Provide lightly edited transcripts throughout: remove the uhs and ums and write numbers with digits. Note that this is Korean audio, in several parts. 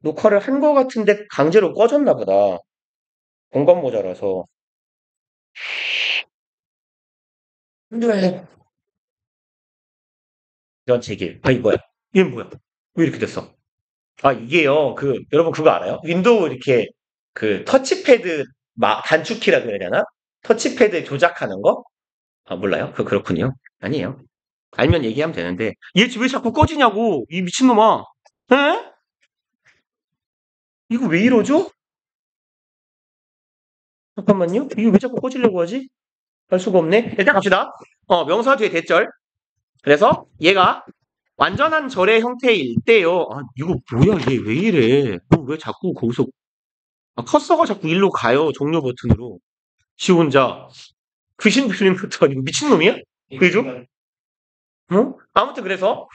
녹화를 한 거 같은데 강제로 꺼졌나 보다. 공간 모자라서. 네. 이런 제길. 아, 이거야. 이건 뭐야? 왜 이렇게 됐어? 아, 이게요. 여러분 그거 알아요? 윈도우 이렇게 터치패드 단축키라 그래야 되나? 터치패드 조작하는 거? 아, 몰라요? 그렇군요. 아니에요. 알면 얘기하면 되는데. 얘 왜 자꾸 꺼지냐고! 이 미친놈아! 에? 이거 왜 이러죠? 잠깐만요. 이거 왜 자꾸 꺼지려고 하지? 할 수가 없네. 일단 갑시다. 명사 뒤에 대절. 그래서 얘가 완전한 절의 형태일 때요. 아, 이거 뭐야, 얘 왜 이래? 왜 자꾸 거기서, 커서가 자꾸 일로 가요, 종료 버튼으로. 지 혼자. 귀신 들리는 것도 아니고, 미친놈이야? 그죠? 아무튼 그래서,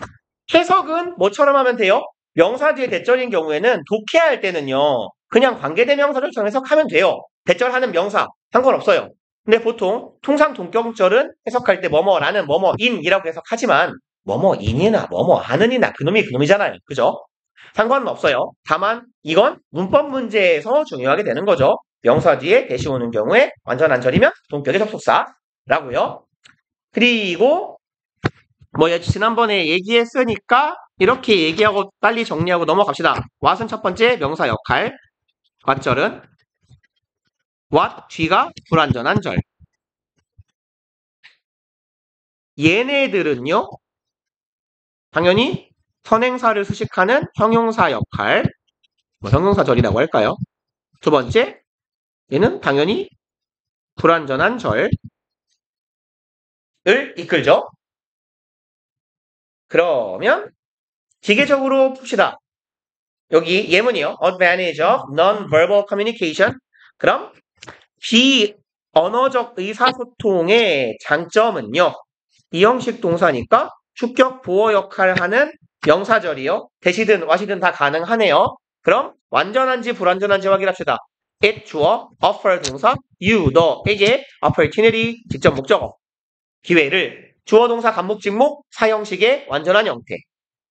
해석은 뭐처럼 하면 돼요? 명사 뒤에 대절인 경우에는 독해할 때는요, 그냥 관계대명사를 해석하면 돼요. 대절하는 명사, 상관없어요. 근데 보통, 통상 동격절은 해석할 때 뭐뭐라는 뭐뭐인이라고 해석하지만, 뭐뭐인이나 뭐뭐하는이나 그놈이 그놈이잖아요. 그죠? 상관은 없어요. 다만, 이건 문법 문제에서 중요하게 되는 거죠. 명사 뒤에 대시 오는 경우에 완전 안절이면 동격의 접속사라고요. 그리고, 지난번에 얘기했으니까, 이렇게 얘기하고 빨리 정리하고 넘어갑시다. what은 첫 번째 명사 역할, 왓절은 what 뒤가 불완전한 절. 얘네들은요, 당연히 선행사를 수식하는 형용사 역할, 형용사절이라고 할까요? 두 번째, 얘는 당연히 불완전한 절을 이끌죠. 그러면 기계적으로 풉시다. 여기 예문이요. Advantage of non-verbal communication. 그럼 비언어적 의사소통의 장점은요. 이 형식 동사니까 주격 보어 역할을 하는 명사절이요. 대시든 와시든 다 가능하네요. 그럼 완전한지 불완전한지 확인합시다. it 주어, offer 동사, you 너에게 opportunity 직접 목적어 기회를 주어 동사 간목 직목 사형식의 완전한 형태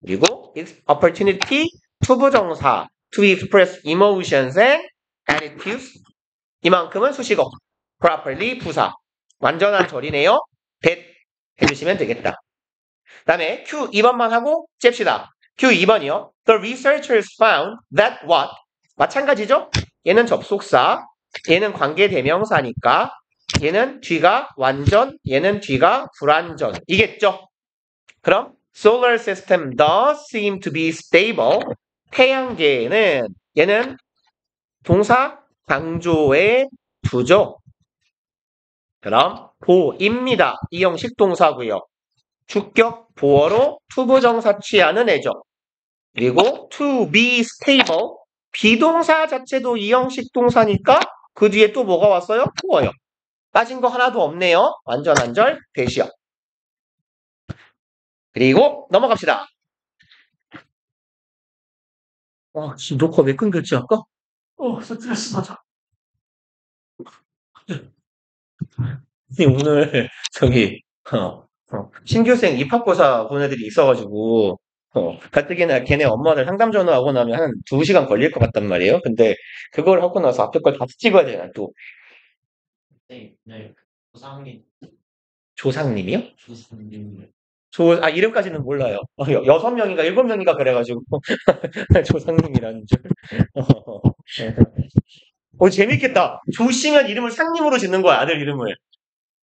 그리고 opportunity 투부정사 to express emotions and attitudes 이만큼은 수식어 properly 부사 완전한 절이네요. that 해주시면 되겠다. 그 다음에 Q 2번만 하고 잽시다. Q 2번이요. The researchers found that what 마찬가지죠? 얘는 접속사, 얘는 관계대명사니까 얘는 뒤가 완전, 얘는 뒤가 불완전 이겠죠? 그럼 solar system does seem to be stable. 태양계는 얘는 동사 강조의 부죠. 그럼 보입니다. 이 형식 동사고요. 주격 보어로 투부정사 취하는 애죠. 그리고 to be stable 비동사 자체도 이 형식 동사니까 그 뒤에 또 뭐가 왔어요? 보어요. 빠진 거 하나도 없네요. 완전한 절 대시어. 그리고 넘어갑시다. 지금 녹화 왜 끊겼지 아까? 스트레스 받아. 오늘 저기 신규생 입학고사 본 애들이 있어가지고 가뜩이나 걔네 엄마들 상담 전화하고 나면 한 2시간 걸릴 것 같단 말이에요. 근데 그걸 하고 나서 앞에 걸 다 찍어야 되나 또. 네, 조상님. 조상님이요? 조상님. 이름까지는 몰라요. 6명인가 7명인가 그래가지고 조상님이라는 줄. 재밌겠다. 조씨면 이름을 상님으로 짓는 거야, 아들 이름을.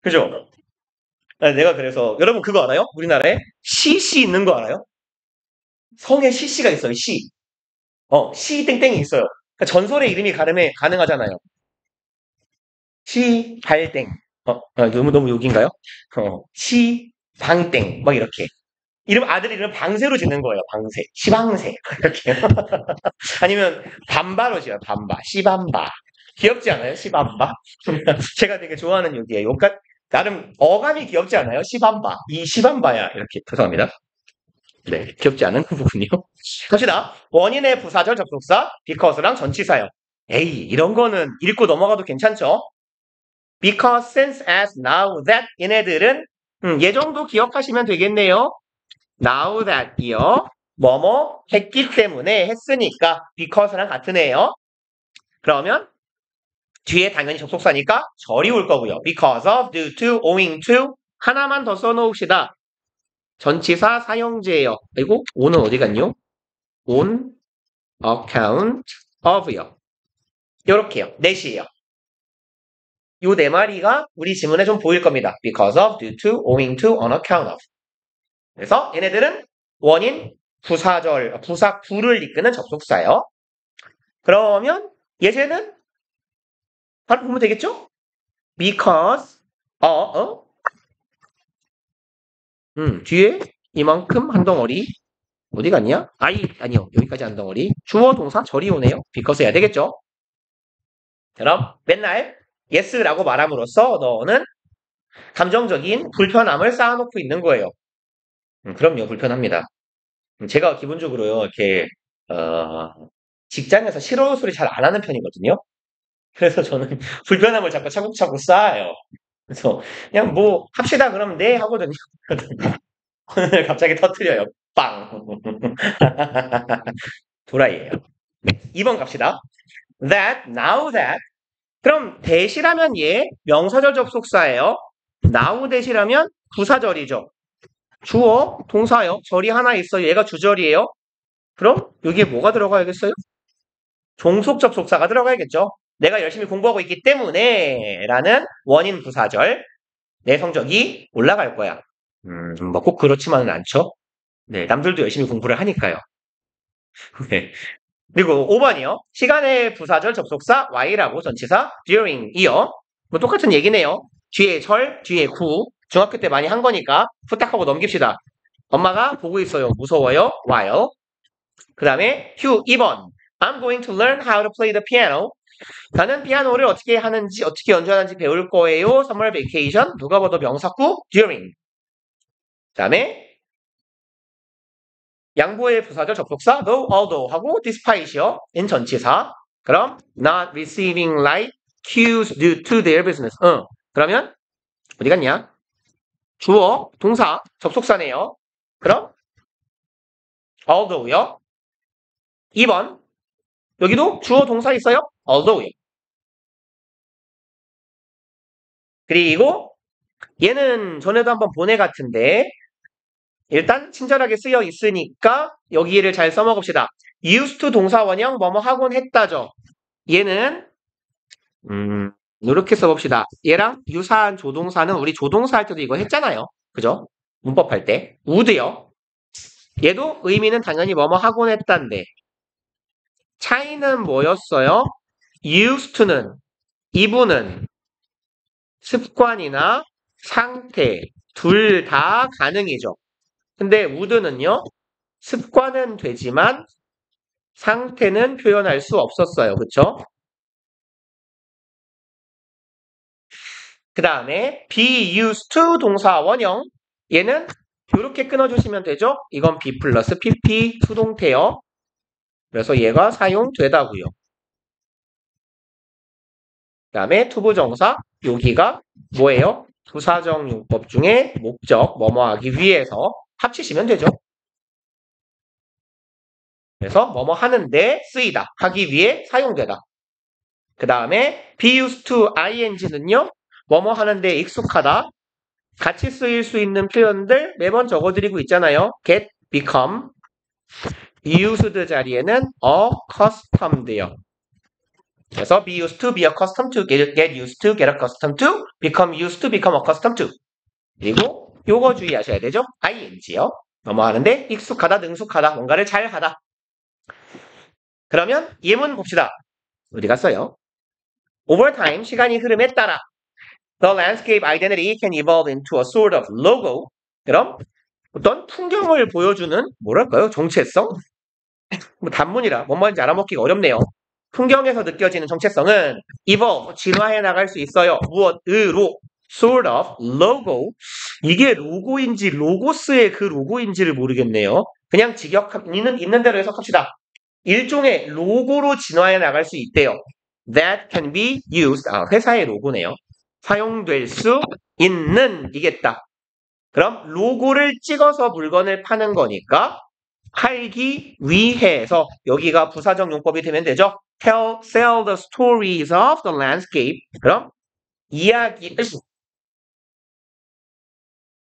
그죠? 내가 그래서 여러분 그거 알아요? 우리나라에 시씨 있는 거 알아요? 성에 시씨가 있어요. 시. 시 땡땡이 있어요. 그러니까 전설의 이름이 가능하잖아요. 시 발땡. 너무 욕인가요? 시 방땡. 막 이렇게. 아들 이름 방세로 짓는 거예요. 방세. 시방세. 이렇게. 아니면 반바로 지어요. 반바. 시반바. 귀엽지 않아요? 시반바. 제가 되게 좋아하는 욕이에요. 나름 어감이 귀엽지 않아요? 시반바. 이 시반바야. 이렇게 죄송합니다. 네, 귀엽지 않은 부분이요. 갑시다. 원인의 부사절 접속사, because랑 전치사요. 에이, 이런 거는 읽고 넘어가도 괜찮죠? because, since, as, now, that 얘네들은 얘 정도 기억하시면 되겠네요. now that이요. 뭐뭐 했기 때문에 했으니까 because랑 같은 애예요. 그러면 뒤에 당연히 접속사니까 절이 올 거고요. because of, due to, owing to 하나만 더 써놓읍시다. 전치사 사용제예요. 그리고 on은 어디 갔뇨? on account of요. 요렇게요. 넷이에요. 요 네 마리가 우리 지문에 좀 보일 겁니다. because of, due to, owing to, on account of. 그래서 얘네들은 원인, 부사절, 부를 이끄는 접속사예요. 그러면 예제는 바로 보면 되겠죠? because, 뒤에 이만큼 한 덩어리 어디 갔냐? 아니요. 여기까지 한 덩어리. 주어 동사 절이 오네요. because 해야 되겠죠? 그럼 맨날 yes라고 말함으로써 너는 감정적인 불편함을 쌓아놓고 있는 거예요. 그럼요. 불편합니다. 제가 기본적으로요. 이렇게 직장에서 싫어 소리 잘 안 하는 편이거든요. 그래서 저는 불편함을 자꾸 차곡차곡 쌓아요. 그래서 그냥 뭐 합시다 그러면 네 하거든요. 오늘 갑자기 터뜨려요. 빵. 도라이예요. 네, 2번 갑시다. That, now that. 그럼 대시라면 얘 명사절 접속사예요. now 대시라면 부사절이죠. 주어, 동사요. 절이 하나 있어요. 얘가 주절이에요. 그럼 여기에 뭐가 들어가야겠어요? 종속 접속사가 들어가야겠죠. 내가 열심히 공부하고 있기 때문에 라는 원인 부사절. 내 성적이 올라갈 거야. 뭐 꼭 그렇지만은 않죠. 네, 남들도 열심히 공부를 하니까요. 네. 그리고 5번이요. 시간의 부사절 접속사 y라고 전치사 during이요. 뭐 똑같은 얘기네요. 뒤에 절, 뒤에 구. 중학교 때 많이 한 거니까 후딱하고 넘깁시다. 엄마가 보고 있어요. 무서워요. while. 그 다음에 휴 2번. I'm going to learn how to play the piano. 나는 피아노를 어떻게 하는지, 어떻게 연주하는지 배울 거예요. summer vacation. 누가 봐도 명사구 during. 그 다음에 양보의 부사절 접속사 though, although 하고 despite이요. in 전치사. 그럼 not receiving like cues due to their business. 그러면 어디 갔냐? 주어, 동사, 접속사네요. 그럼 although요. 2번 여기도 주어, 동사 있어요. although요. 그리고 얘는 전에도 한번 본 애 같은데 일단 친절하게 쓰여 있으니까 여기를 잘 써먹읍시다. used to 동사 원형 뭐뭐 하곤 했다죠. 얘는 이렇게 써봅시다. 얘랑 유사한 조동사는 우리 조동사 할 때도 이거 했잖아요. 그죠? 문법 할 때. would요. 얘도 의미는 당연히 뭐뭐 하곤 했단데 차이는 뭐였어요? used to는 이분은 습관이나 상태 둘 다 가능이죠. 근데 would는요. 습관은 되지만 상태는 표현할 수 없었어요. 그쵸? 그 다음에 be used to 동사 원형 얘는 이렇게 끊어주시면 되죠? 이건 be 플러스 pp 수동태요. 그래서 얘가 사용되다고요. 그 다음에 투부정사 여기가 뭐예요? 부사적 용법 중에 목적 뭐뭐 하기 위해서 합치시면 되죠. 그래서 뭐뭐 하는데 쓰이다. 하기 위해 사용되다. 그 다음에 be used to ing는요. 뭐뭐 하는데 익숙하다. 같이 쓰일 수 있는 표현들 매번 적어드리고 있잖아요. get, become, used 자리에는 accustomed요. 그래서 be used to, be accustomed to, get used to, get accustomed to, become used to, become accustomed to. 그리고 요거 주의하셔야 되죠. ing요. 뭐뭐 하는데 익숙하다, 능숙하다, 뭔가를 잘하다. 그러면 예문 봅시다. 어디 갔어요? Over time, 시간이 흐름에 따라 The landscape identity can evolve into a sort of logo. 그럼 어떤 풍경을 보여주는 뭐랄까요? 정체성? 뭐 단문이라 뭔 말인지 알아먹기가 어렵네요. 풍경에서 느껴지는 정체성은 evolve, 진화해 나갈 수 있어요. 무엇으로? sort of logo. 이게 로고인지 로고스의 그 로고인지를 모르겠네요. 그냥 있는 대로 해석합시다. 일종의 로고로 진화해 나갈 수 있대요. That can be used. 회사의 로고네요. 사용될 수 있는 이겠다. 그럼 로고를 찍어서 물건을 파는 거니까 팔기 위해서 여기가 부사적 용법이 되면 되죠. sell the stories of the landscape. 그럼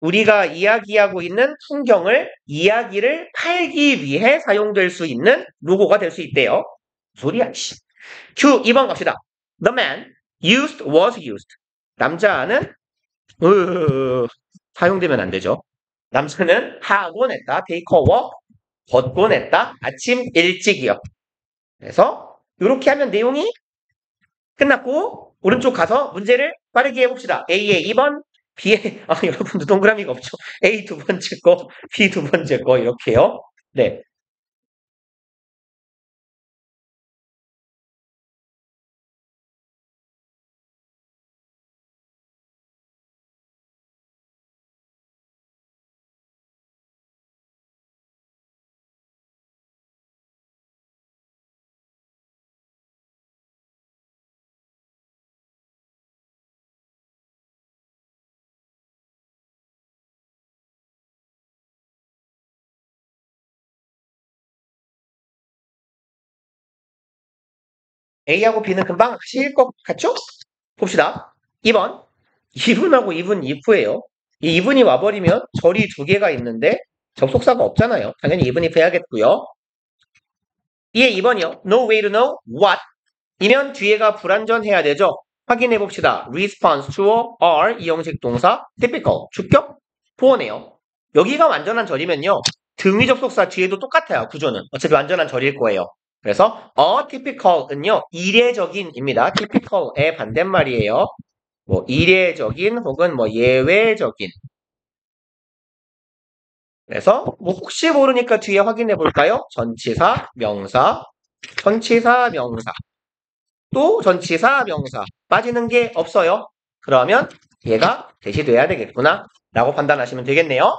우리가 이야기하고 있는 풍경을 이야기를 팔기 위해 사용될 수 있는 로고가 될 수 있대요. 소리야, 씨. Q 2번 갑시다. The man was used. 남자는 사용되면 안 되죠. 남자는 하곤 했다. take a walk. 걷곤 했다. 아침 일찍이요. 그래서 이렇게 하면 내용이 끝났고 오른쪽 가서 문제를 빠르게 해봅시다. A의 2번, B의 여러분도 동그라미가 없죠. A 두 번째 거, B 두 번째 거 이렇게요. 네. A하고 B는 금방 하실 것 같죠? 봅시다. 2번. 2분하고 2분 if예요. 이 2분이 와버리면 절이 두 개가 있는데 접속사가 없잖아요. 당연히 2분 if 해야겠고요. 2의 2번이요. No way to know what. 이면 뒤에가 불완전해야 되죠. 확인해 봅시다. response to are 이 형식 동사 typical 주격 보어네요. 여기가 완전한 절이면요. 등위 접속사 뒤에도 똑같아요. 구조는. 어차피 완전한 절일 거예요. 그래서 typical은요. 이례적인입니다. typical의 반대말이에요. 뭐 이례적인 혹은 뭐 예외적인. 그래서 뭐 혹시 모르니까 뒤에 확인해 볼까요? 전치사, 명사, 전치사, 명사. 또 전치사, 명사. 빠지는 게 없어요. 그러면 얘가 대시돼야 되겠구나 라고 판단하시면 되겠네요.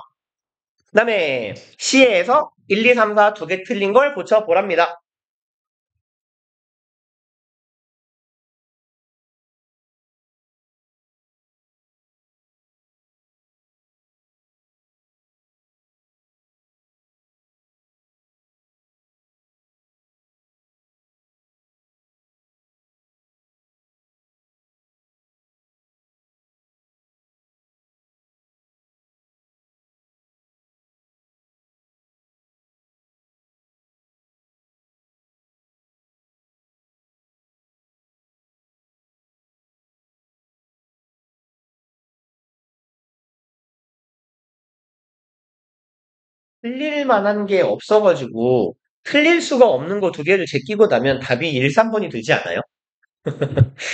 그 다음에 C에서 1, 2, 3, 4 두 개 틀린 걸 고쳐보랍니다. 틀릴 만한 게 없어가지고 틀릴 수가 없는 거 두 개를 제끼고 나면 답이 1, 3번이 되지 않아요?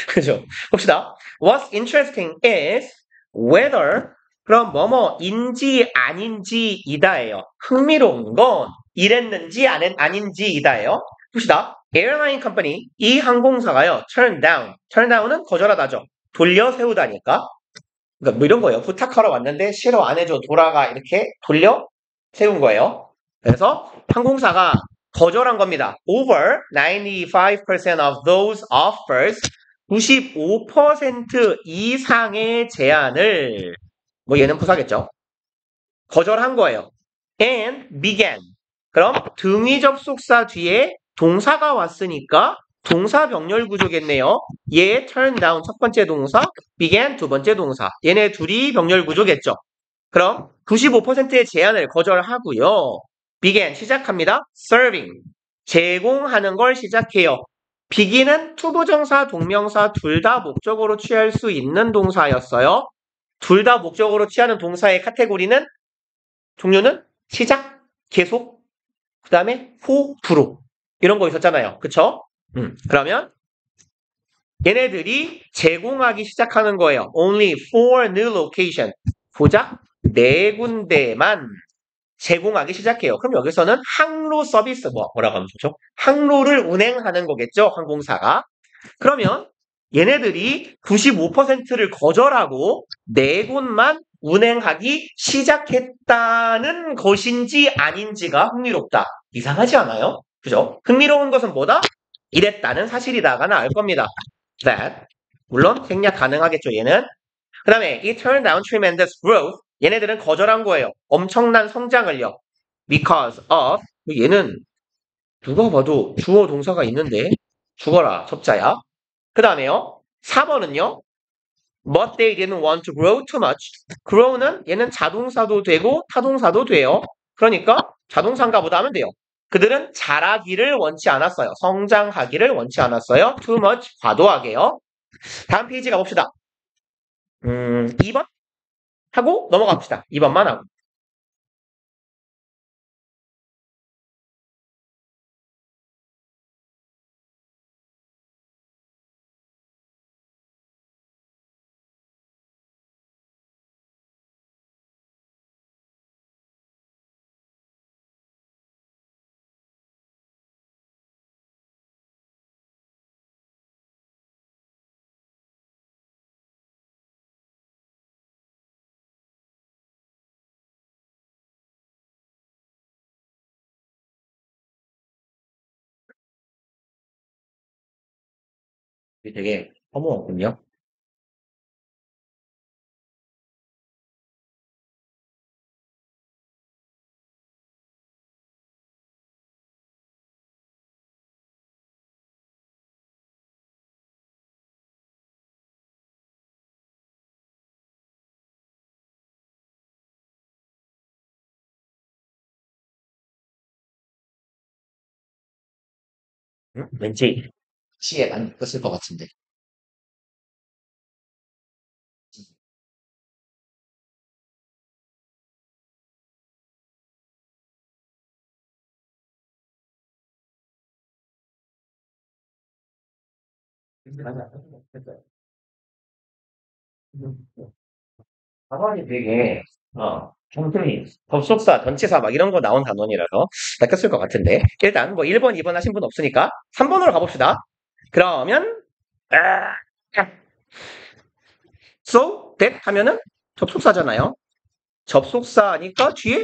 그죠? 봅시다. What's interesting is whether 그럼 뭐뭐인지 아닌지이다예요. 흥미로운 건 이랬는지 아닌지이다예요. 봅시다. Airline Company 이 항공사가요. Turn down은 거절하다죠. 돌려 세우다니까. 그러니까 뭐 이런 거예요. 부탁하러 왔는데 싫어 안 해줘 돌아가 이렇게 돌려 세운 거예요. 그래서 항공사가 거절한 겁니다. Over 95% of those offers 95% 이상의 제안을 뭐 얘는 부사겠죠. 거절한 거예요. And began. 그럼 등위 접속사 뒤에 동사가 왔으니까 동사 병렬 구조겠네요. 얘 turn down 첫 번째 동사, began 두 번째 동사. 얘네 둘이 병렬 구조겠죠. 그럼 95%의 제한을 거절하고요. began 시작합니다. serving 제공하는 걸 시작해요. begin은 투부정사, 동명사 둘 다 목적으로 취할 수 있는 동사였어요. 둘 다 목적으로 취하는 동사의 카테고리는 종류는 시작, 계속, 그 다음에 후, 부로 이런 거 있었잖아요. 그쵸? 그러면 얘네들이 제공하기 시작하는 거예요. Only for new location. 고작 4군데만 제공하기 시작해요. 그럼 여기서는 항로 서비스 뭐라고 하면 좋죠? 항로를 운행하는 거겠죠. 항공사가. 그러면 얘네들이 95%를 거절하고 4곳만 운행하기 시작했다는 것인지 아닌지가 흥미롭다. 이상하지 않아요? 그죠? 흥미로운 것은 뭐다? 이랬다는 사실이다가 나올 겁니다. That. 물론 생략 가능하겠죠, 얘는. 그 다음에 it turned down tremendous growth. 얘네들은 거절한 거예요. 엄청난 성장을요. Because of 얘는 누가 봐도 주어 동사가 있는데 죽어라 접자야. 그 다음에요. 4번은요. But they didn't want to grow too much. grow는 얘는 자동사도 되고 타동사도 돼요. 그러니까 자동사인가 보다 하면 돼요. 그들은 자라기를 원치 않았어요. 성장하기를 원치 않았어요. too much 과도하게요. 다음 페이지 가봅시다. 2번 하고 넘어갑시다. 2번만 하고. 이게 되게 허무하군요. 왠지 시에 많이 바뀌었을 것 같은데. 가방이 되게 정통이 접속사, 전치사 막 이런 거 나온 단원이라서 낚였을 것 같은데 일단 뭐 1번, 2번 하신 분 없으니까 3번으로 가봅시다. 그러면 아, so that 하면은 접속사잖아요. 접속사니까 뒤에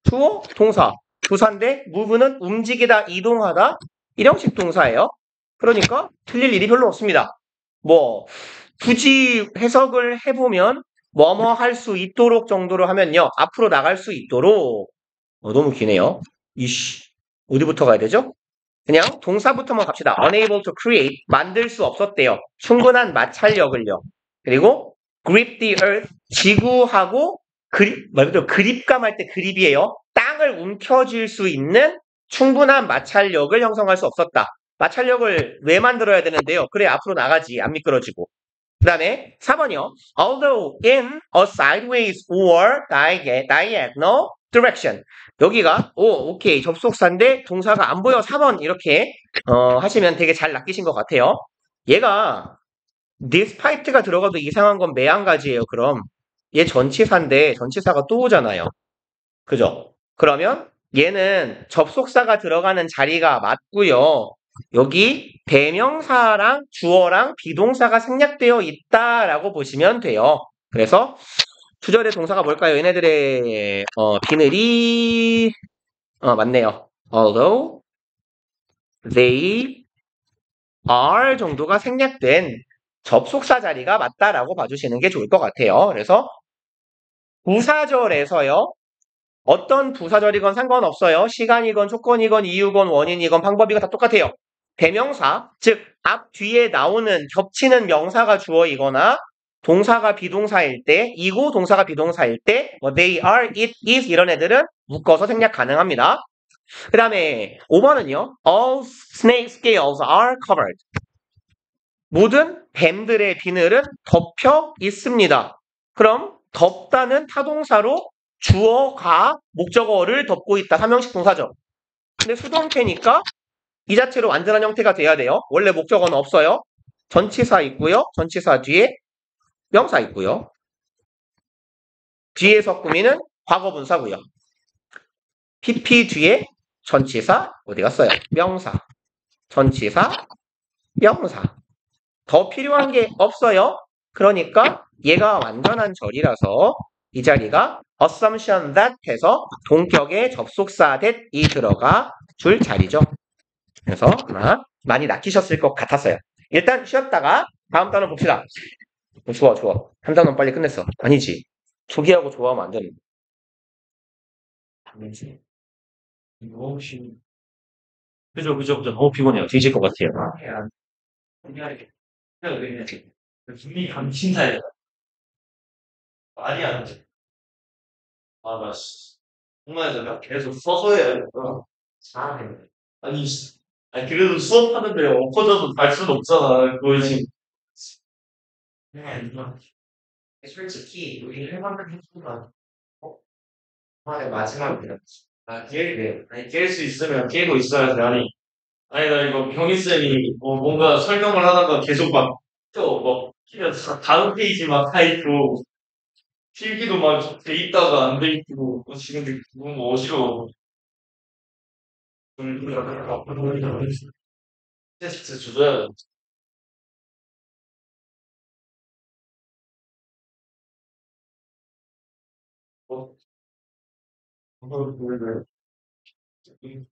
주어, 동사, 부사인데 move는 움직이다, 이동하다 일형식 동사예요. 그러니까 틀릴 일이 별로 없습니다. 뭐 굳이 해석을 해보면 뭐뭐 할 수 있도록 정도로 하면요. 앞으로 나갈 수 있도록 너무 기네요. 이씨 어디부터 가야 되죠? 그냥 동사부터만 갑시다. unable to create 만들 수 없었대요. 충분한 마찰력을요. 그리고 grip the earth 지구하고 말 그대로 그립감할 때 그립이에요. 땅을 움켜쥘 수 있는 충분한 마찰력을 형성할 수 없었다. 마찰력을 왜 만들어야 되는데요? 그래 앞으로 나가지 안 미끄러지고. 그 다음에 4번이요. Although in a sideways or diagonal direction. 여기가 오케이 접속사인데 동사가 안 보여 4번 이렇게 하시면 되게 잘 낚이신 것 같아요. 얘가 despite가 들어가도 이상한 건 매한가지예요. 그럼 얘 전치사인데 전치사가 또 오잖아요. 그죠? 그러면 얘는 접속사가 들어가는 자리가 맞고요. 여기 대명사랑 주어랑 비동사가 생략되어 있다라고 보시면 돼요. 그래서 주절의 동사가 뭘까요? 얘네들의 비늘이 맞네요. Although they are 정도가 생략된 접속사 자리가 맞다라고 봐주시는 게 좋을 것 같아요. 그래서 부사절에서요. 어떤 부사절이건 상관없어요. 시간이건 조건이건 이유건 원인이건 방법이건 다 똑같아요. 대명사, 즉 앞 뒤에 나오는 겹치는 명사가 주어이거나 동사가 비동사일 때, 이고 동사가 비동사일 때, 뭐 they are, it is 이런 애들은 묶어서 생략 가능합니다. 그 다음에 5번은요. All snake scales are covered. 모든 뱀들의 비늘은 덮여 있습니다. 그럼 덮다는 타동사로 주어가 목적어를 덮고 있다. 삼형식 동사죠. 근데 수동태니까 이 자체로 완전한 형태가 돼야 돼요. 원래 목적어는 없어요. 전치사 있고요. 전치사 뒤에 명사 있고요. 뒤에서 꾸미는 과거분사고요. PP 뒤에 전치사 어디 갔어요? 명사. 전치사, 명사. 더 필요한 게 없어요. 그러니까 얘가 완전한 절이라서 이 자리가 assumption that 해서 동격의 접속사 that이 들어가 줄 자리죠. 그래서 아마 많이 낚이셨을 것 같았어요. 일단 쉬었다가 다음 단어 봅시다. 좋아. 3단원 빨리 끝냈어. 아니지. 초기하고 좋아하면 안 되는. 이거 혹시 그죠. 너무 피곤해요. 뒤질 것 같아요. 해야 분명하게 분명히 감신사야 말이 안 돼. 아, 나 정말 내가 계속 써서 해야겠다. 잘해. 아니, 아니 그래도 수업하는데 엎어져서 갈 수는 없잖아. 그거 지금. 그냥 솔직히 우리 해방을 해보다 말의 마지막이야. 아니 깰 수 있으면 깨고 있어야지. 아니 나 이거 경희쌤이 뭔가 설명을 하다가 계속 막 또 키면 다음 페이지 막 타있고 필기도 막 돼 있다가 안 돼 있고 지금 너무 어지러워. 테스트 주줘야 돼. 어? 왜?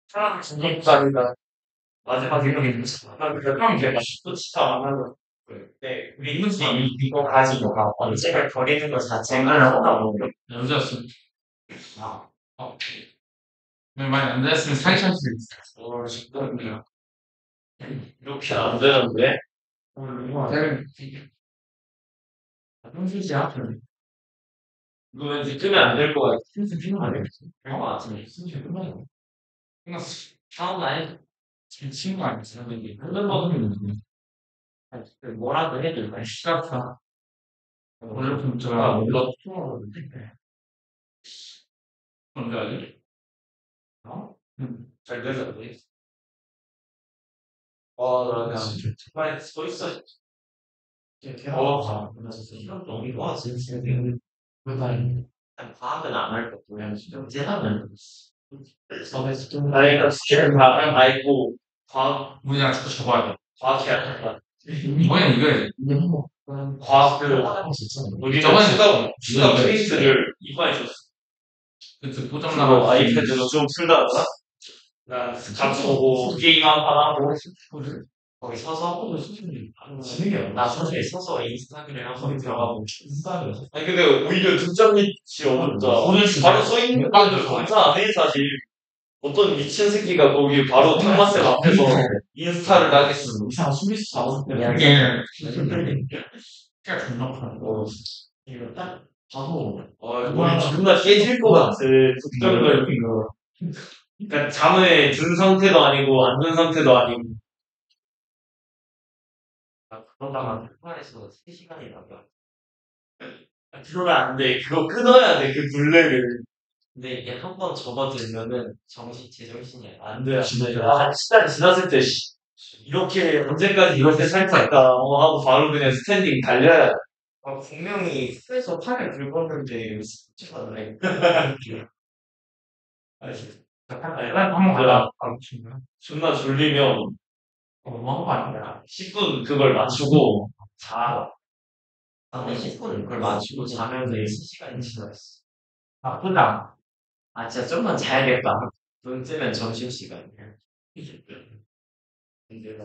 사람 진입사니까 마지막에 그럼 이제 또 진짜 안 하고 네, 우리 이문지 이거 가지고 언제가 버리는 것 자체가 하다고 여자였어. 아, 많이 안 됐으면 상처 수도 있어. 진짜 이렇게 안 되는데? 이거 현실이 앞에 이거 왠지 끄면 안 될 것 같아. 현실 필요 안 해. 아침에 현실 끝나요. 끝났어. 다음 날 제 친구 아니었어요. 근데 하는 거는 뭐라도 해도 말 시작하. 오늘 진짜 뭔가 통화하는데 뭔지 알지? 어? 잘 되잖아. 나 그냥 정말 서 있어. 그래서 이런 너무 좋아. 진짜 그냥 과학은 안 할 것도 그냥 좀 제하면 서울에서 좀 아니 스킬을 과학은 아니고 과학 우리가 자꾸 적어야 돼. 과학해야 돼. 뭐야 이거 과학 우리는 수학 퀴즈를 이번에 줬어. 그때 포장 나가 아이패드로 좀 풀다가 나 잡고 보고 게임 한 판 하고 거기 서서 나 사실 서서 인스타그램 한번 들어가고 아니 근데 오히려 등장 밑이 어렵다. 오늘 바로 서 있는 분들 감사 안 해 사실. 어떤 미친 새끼가 거기 바로 탕마쌤 앞에서 인스타를 하겠어. 이상 수비수 잡았을 때 예. 진짜 존나 파. 이거 딱 봐도 우리 존나 깨질 것 같아. 국정을 이거. 그러니까 잠에 든 상태도 아니고 안 든 상태도 아니고. 그러다가 회사에서 3시간이 나가. 그러면 안 돼. 그거 끊어야 돼. 그 굴레를. 근데 이게 한 번 접어들면은 제정신이 안 돼. 진짜. 시간 지났을 때, 이렇게 언제까지 이렇게 살 거야. 하고 바로 그냥 스탠딩 달려야 돼. 분명히 숙소에서 팔을 긁었는데, 숙제가 나네. 잠깐, 한번 가라. 존나 졸리면, 너무한 거 아니야. 10분 그걸 맞추고, 자. 나는 10분 그걸 마치고 자면 6시간이 지났어. 나쁘다. 아, 진짜 좀만 자야겠다. 눈 뜨면 점심시간이야. 근데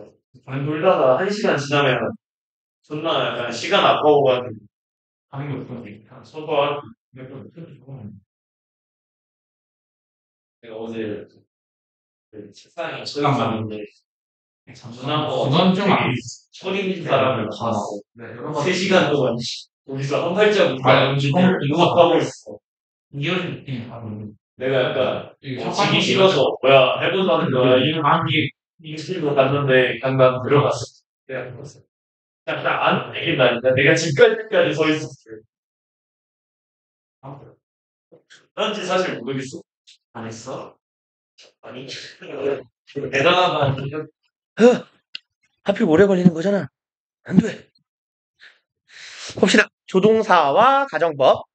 방 돌다가 1시간 지나면 존나 약간 시간 아까워가지고 하는 게 없으니까 소소하고 몇번 끊기고 내가 어제 그 책상에 처음 갔는데 누나가 그건 좀 철인 있는 사람을 봤어. 3시간 동안 거기서 한 발자국 다 이거 하고 있어. 이런 느낌 내가 약간 지기 싫어서 뭐야 해보자는 거야 이런 한게 이실로 갔는데 강남 들어갔어. 내가 들었어. 딱안 되긴다니까 내가 집까지 서 있었어. 난지 사실 모르겠어. 안 했어? 아니 대단하다. 하필 오래 걸리는 거잖아. 안 돼. 봅시다. 조동사와 가정법.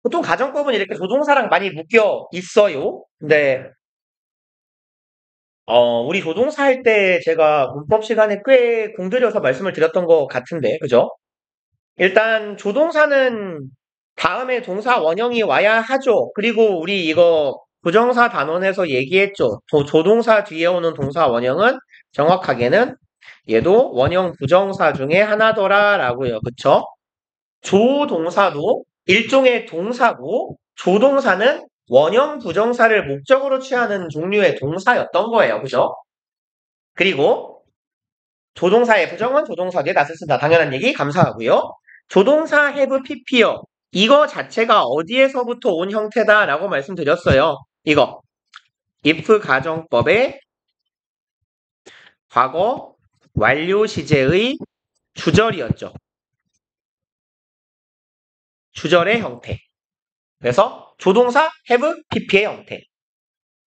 보통 가정법은 이렇게 조동사랑 많이 묶여 있어요. 근데 우리 조동사 할 때 제가 문법 시간에 꽤 공들여서 말씀을 드렸던 것 같은데, 그죠? 일단 조동사는 다음에 동사 원형이 와야 하죠. 그리고 우리 이거 부정사 단원에서 얘기했죠. 조동사 뒤에 오는 동사 원형은 정확하게는 얘도 원형 부정사 중에 하나더라라고요. 그쵸? 조동사도 일종의 동사고 조동사는 원형 부정사를 목적으로 취하는 종류의 동사였던 거예요. 그죠? 그리고 조동사의 부정은 조동사 뒤에 낫을 쓴다. 당연한 얘기 감사하고요. 조동사 have pp요. 이거 자체가 어디에서부터 온 형태다라고 말씀드렸어요. 이거 if 가정법의 과거 완료 시제의 주절이었죠. 주절의 형태. 그래서 조동사 have pp의 형태.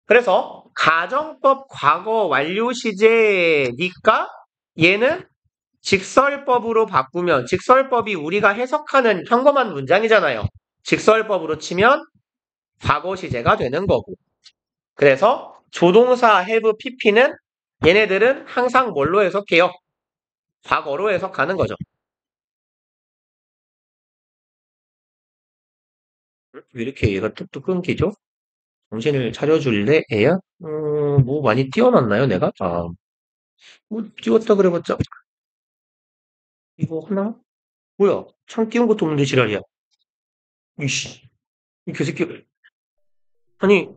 그래서 가정법 과거 완료 시제니까 얘는 직설법으로 바꾸면 직설법이 우리가 해석하는 평범한 문장이잖아요. 직설법으로 치면 과거 시제가 되는 거고. 그래서 조동사 have pp는 얘네들은 항상 뭘로 해석해요? 과거로 해석하는 거죠. 왜 이렇게 얘가 뚝뚝 끊기죠? 정신을 차려줄래, 애야? 뭐 많이 띄워놨나요, 내가? 뭐 띄웠다 그래봤자 이거 하나? 뭐야? 창 띄운 것도 없는데 지랄이야. 이씨, 이 개새끼. 아니,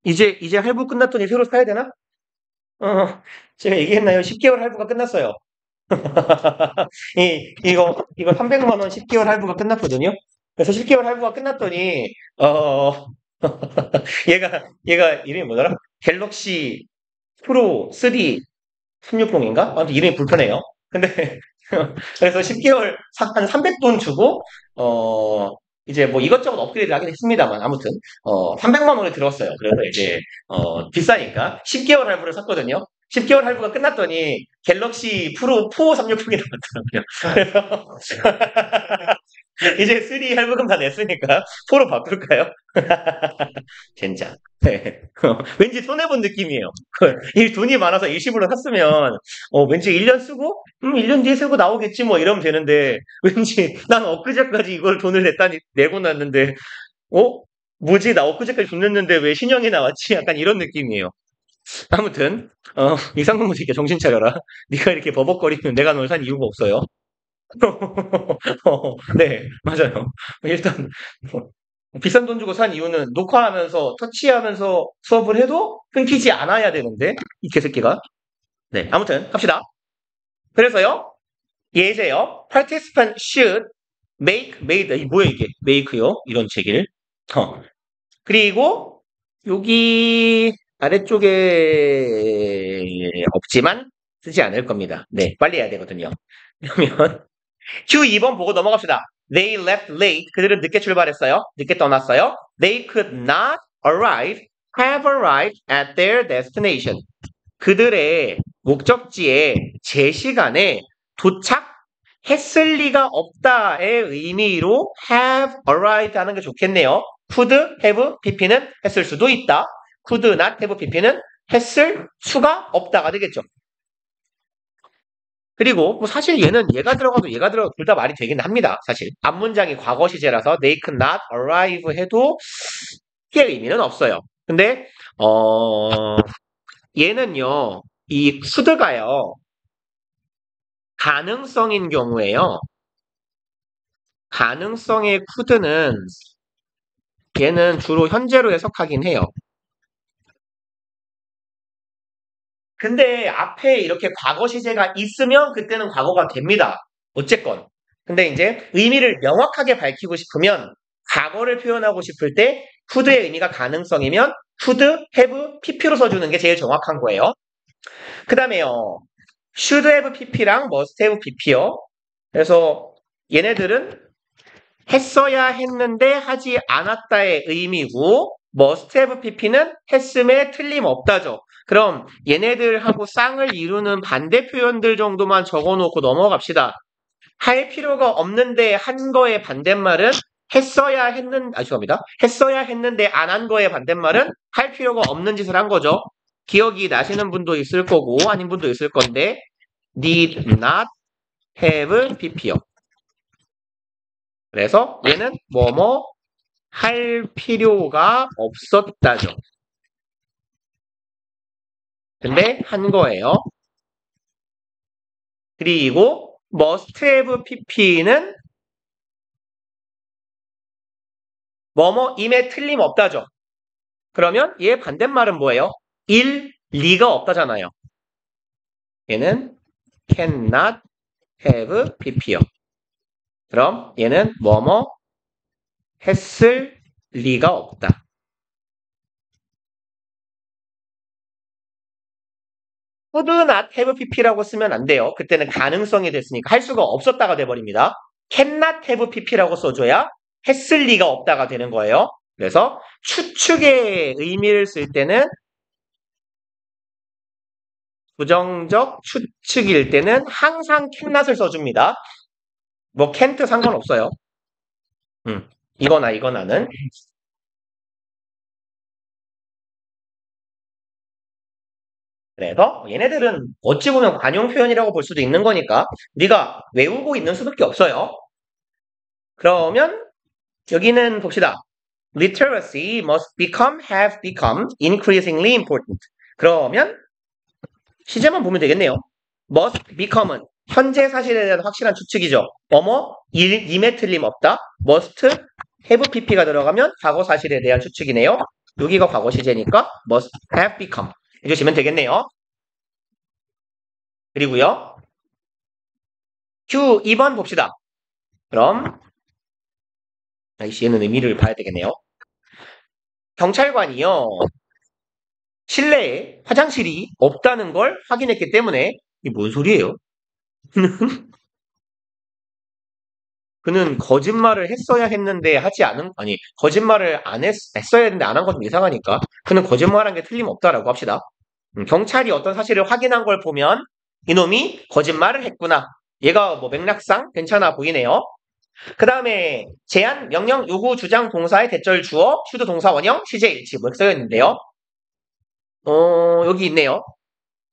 이제 할부 끝났더니 새로 사야 되나? 제가 얘기했나요? 10개월 할부가 끝났어요. 이거 300만 원 10개월 할부가 끝났거든요. 그래서 10개월 할부가 끝났더니 얘가 이름이 뭐더라? 갤럭시 프로 3 360인가? 아무튼 이름이 불편해요. 근데 그래서 10개월 한 300돈 주고 이제 뭐 이것저것 업그레이드 하긴 했습니다만 아무튼 300만 원을 들었어요. 그래서 이제 비싸니까 10개월 할부를 샀거든요. 10개월 할부가 끝났더니 갤럭시 프로 4 360이 나왔더라고요. 그래서 이제 3 할부금 다 냈으니까 4로 바꿀까요? 젠장. 네. 왠지 손해본 느낌이에요. 이 돈이 많아서 일시불로 샀으면 왠지 1년 쓰고 1년 뒤에 쓰고 나오겠지 뭐 이러면 되는데 왠지 난 엊그제까지 이걸 돈을 내고 났는데 뭐지 나 엊그제까지 돈 냈는데 왜 신형이 나왔지? 약간 이런 느낌이에요. 아무튼 이상놈 새끼야 정신 차려라. 네가 이렇게 버벅거리면 내가 널 산 이유가 없어요. 네 맞아요. 일단 비싼 돈 주고 산 이유는 녹화하면서 터치하면서 수업을 해도 끊기지 않아야 되는데 이 개새끼가. 네 아무튼 갑시다. 그래서요 예제요 participant should made 이 뭐야 이게 make요 이런 체계를 그리고 여기 아래쪽에 없지만 쓰지 않을 겁니다. 네 빨리 해야 되거든요. 그러면 Q 2번 보고 넘어갑시다. They left late. 그들은 늦게 출발했어요. 늦게 떠났어요. They could not have arrived at their destination. 그들의 목적지에 제 시간에 도착했을 리가 없다의 의미로 have arrived 하는 게 좋겠네요. could have pp는 했을 수도 있다. could not have pp는 했을 수가 없다가 되겠죠. 그리고 뭐 사실 얘는 얘가 들어가도 얘가 들어가도 둘 다 말이 되긴 합니다. 사실 앞문장이 과거 시제라서 they could not arrive 해도 크게 의미는 없어요. 근데 얘는요 이 could가요 가능성인 경우에요. 가능성의 could는 얘는 주로 현재로 해석하긴 해요. 근데 앞에 이렇게 과거 시제가 있으면 그때는 과거가 됩니다. 어쨌건. 근데 이제 의미를 명확하게 밝히고 싶으면 과거를 표현하고 싶을 때 could의 의미가 가능성이면 could, have, pp로 써주는 게 제일 정확한 거예요. 그 다음에요. should have pp랑 must have pp요. 그래서 얘네들은 했어야 했는데 하지 않았다의 의미고 must have pp는 했음에 틀림없다죠. 그럼 얘네들하고 쌍을 이루는 반대 표현들 정도만 적어놓고 넘어갑시다. 할 필요가 없는데 한 거의 반대말은 죄송합니다. 했어야 했는데 안 한 거의 반대말은 할 필요가 없는 짓을 한 거죠. 기억이 나시는 분도 있을 거고 아닌 분도 있을 건데 need not have pp요. 그래서 얘는 뭐뭐 할 필요가 없었다죠. 근데 한 거예요. 그리고 must have pp는 뭐뭐임에 틀림없다죠. 그러면 얘 반대말은 뭐예요? 일 리가 없다잖아요. 얘는 cannot have pp요. 그럼 얘는 뭐뭐 했을 리가 없다. could not have pp라고 쓰면 안 돼요. 그때는 가능성이 됐으니까 할 수가 없었다가 돼버립니다. cannot have pp라고 써줘야 했을 리가 없다가 되는 거예요. 그래서 추측의 의미를 쓸 때는 부정적 추측일 때는 항상 cannot을 써줍니다. 뭐 can't 상관없어요. 이거나는. 그래서 얘네들은 어찌 보면 관용 표현이라고 볼 수도 있는 거니까 네가 외우고 있는 수밖에 없어요. 그러면 여기는 봅시다. Literacy must have become increasingly important. 그러면 시제만 보면 되겠네요. must become은 현재 사실에 대한 확실한 추측이죠. 임에 틀림없다. must have pp가 들어가면 과거 사실에 대한 추측이네요. 여기가 과거 시제니까 must have become 해주시면 되겠네요. 그리고요. Q 2번 봅시다. 그럼 얘는 의미를 봐야 되겠네요. 경찰관이요. 실내에 화장실이 없다는 걸 확인했기 때문에 이게 뭔 소리예요? 그는 거짓말을 했어야 했는데 거짓말을 했어야 했는데 안 한 건 좀 이상하니까 그는 거짓말한 게 틀림없다라고 합시다. 경찰이 어떤 사실을 확인한 걸 보면 이놈이 거짓말을 했구나. 얘가 뭐 맥락상 괜찮아 보이네요. 그 다음에 제안, 명령, 요구, 주장, 동사의 대절 주어, 슈드 동사 원형, 시제 일치 뭐 써여 있는데요. 여기 있네요.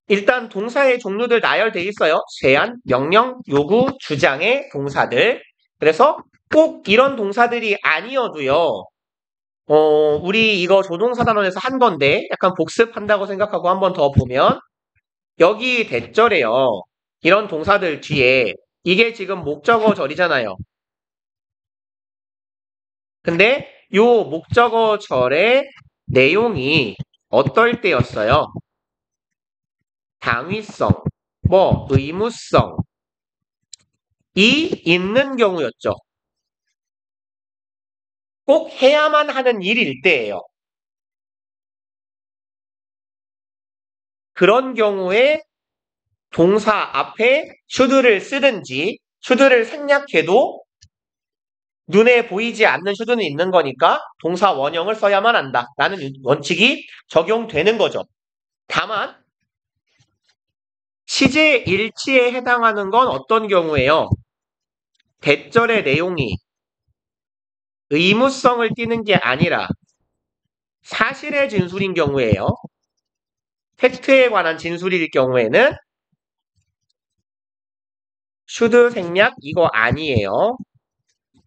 일단 동사의 종류들 나열돼 있어요. 제안, 명령, 요구, 주장의 동사들. 그래서 꼭 이런 동사들이 아니어도요. 우리 이거 조동사단원에서 한 건데 약간 복습한다고 생각하고 한 번 더 보면 여기 대절에요. 이런 동사들 뒤에 이게 지금 목적어절이잖아요. 근데 요 목적어절의 내용이 어떨 때였어요? 당위성, 의무성이 있는 경우였죠. 꼭 해야만 하는 일일 때예요. 그런 경우에 동사 앞에 should를 쓰든지 should를 생략해도 눈에 보이지 않는 should는 있는 거니까 동사 원형을 써야만 한다. 라는 원칙이 적용되는 거죠. 다만 시제 일치에 해당하는 건 어떤 경우예요? 대절의 내용이 의무성을 띠는 게 아니라 사실의 진술인 경우예요. 팩트에 관한 진술일 경우에는 should 생략 이거 아니에요.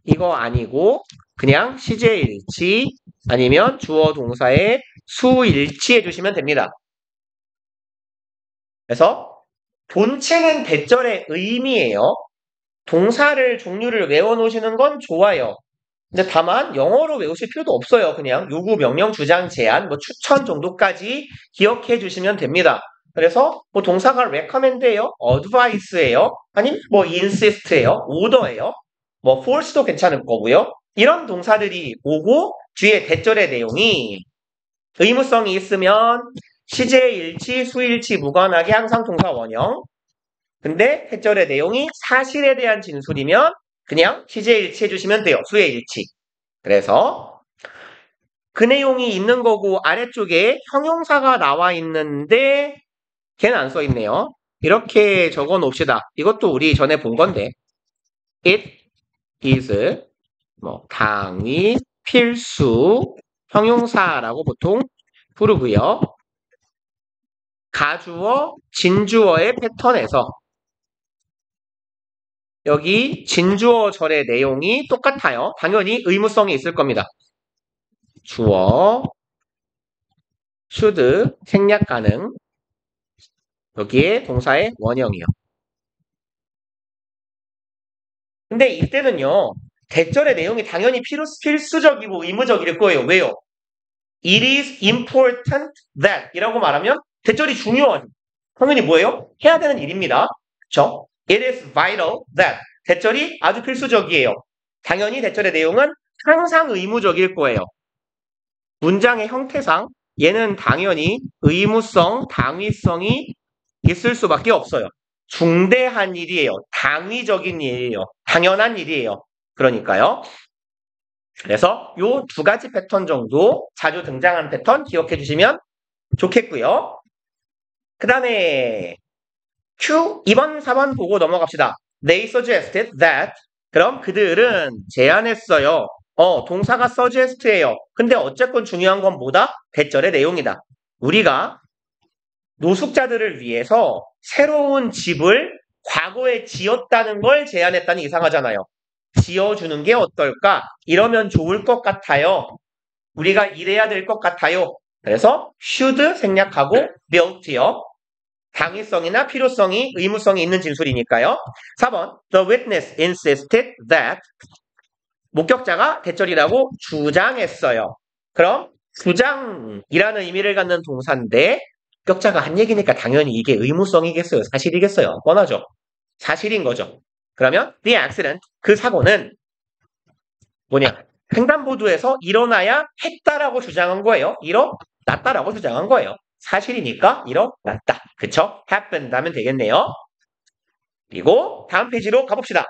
이거 아니고 그냥 시제일치 아니면 주어 동사의 수일치 해주시면 됩니다. 그래서 본체는 대절의 의미예요. 동사를 종류를 외워놓으시는 건 좋아요. 근데 다만 영어로 외우실 필요도 없어요. 그냥 요구, 명령, 주장, 제안, 뭐 추천 정도까지 기억해 주시면 됩니다. 그래서 뭐 동사가 recommend예요, advice예요, 아니면 뭐 insist예요, order예요, 뭐 force도 괜찮을 거고요. 이런 동사들이 오고 뒤에 대절의 내용이 의무성이 있으면 시제일치, 수일치 무관하게 항상 동사 원형. 근데 대절의 내용이 사실에 대한 진술이면 그냥 시제일치 해주시면 돼요. 수의 일치. 그래서 그 내용이 있는 거고 아래쪽에 형용사가 나와 있는데 걔는 안 써 있네요. 이렇게 적어 놓읍시다. 이것도 우리 전에 본 건데 it is 뭐 당위, 필수, 형용사라고 보통 부르고요. 가주어, 진주어의 패턴에서 여기 진주어 절의 내용이 똑같아요. 당연히 의무성이 있을 겁니다. 주어, should, 생략 가능. 여기에 동사의 원형이요. 근데 이때는요, 대절의 내용이 당연히 필수적이고 의무적일 거예요. 왜요? It is important that 이라고 말하면 대절이 중요하죠. 당연히 뭐예요? 해야 되는 일입니다. 그쵸? It is vital that 대절이 아주 필수적이에요. 당연히 대절의 내용은 항상 의무적일 거예요. 문장의 형태상 얘는 당연히 의무성, 당위성이 있을 수밖에 없어요. 중대한 일이에요. 당위적인 일이에요. 당연한 일이에요. 그러니까요. 그래서 요 두 가지 패턴 정도 자주 등장하는 패턴 기억해 주시면 좋겠고요. 그 다음에 Q 2번, 4번 보고 넘어갑시다. They suggested that 그럼 그들은 제안했어요. 동사가 suggest예요. 근데 어쨌건 중요한 건 뭐다? 대절의 내용이다. 우리가 노숙자들을 위해서 새로운 집을 과거에 지었다는 걸 제안했다니 이상하잖아요. 지어주는 게 어떨까? 이러면 좋을 것 같아요. 우리가 이래야 될 것 같아요. 그래서 should 생략하고 built요. 당위성이나 필요성이, 의무성이 있는 진술이니까요. 4번 The witness insisted that 목격자가 대절이라고 주장했어요. 그럼 주장이라는 의미를 갖는 동사인데 목격자가 한 얘기니까 당연히 이게 의무성이겠어요? 사실이겠어요? 뻔하죠? 사실인 거죠. 그러면 the accident, 그 사고는 뭐냐? 횡단보도에서 일어나야 했다라고 주장한 거예요. 일어났다라고 주장한 거예요. 사실이니까 일어났다. 그쵸? happened 하면 되겠네요. 그리고 다음 페이지로 가봅시다.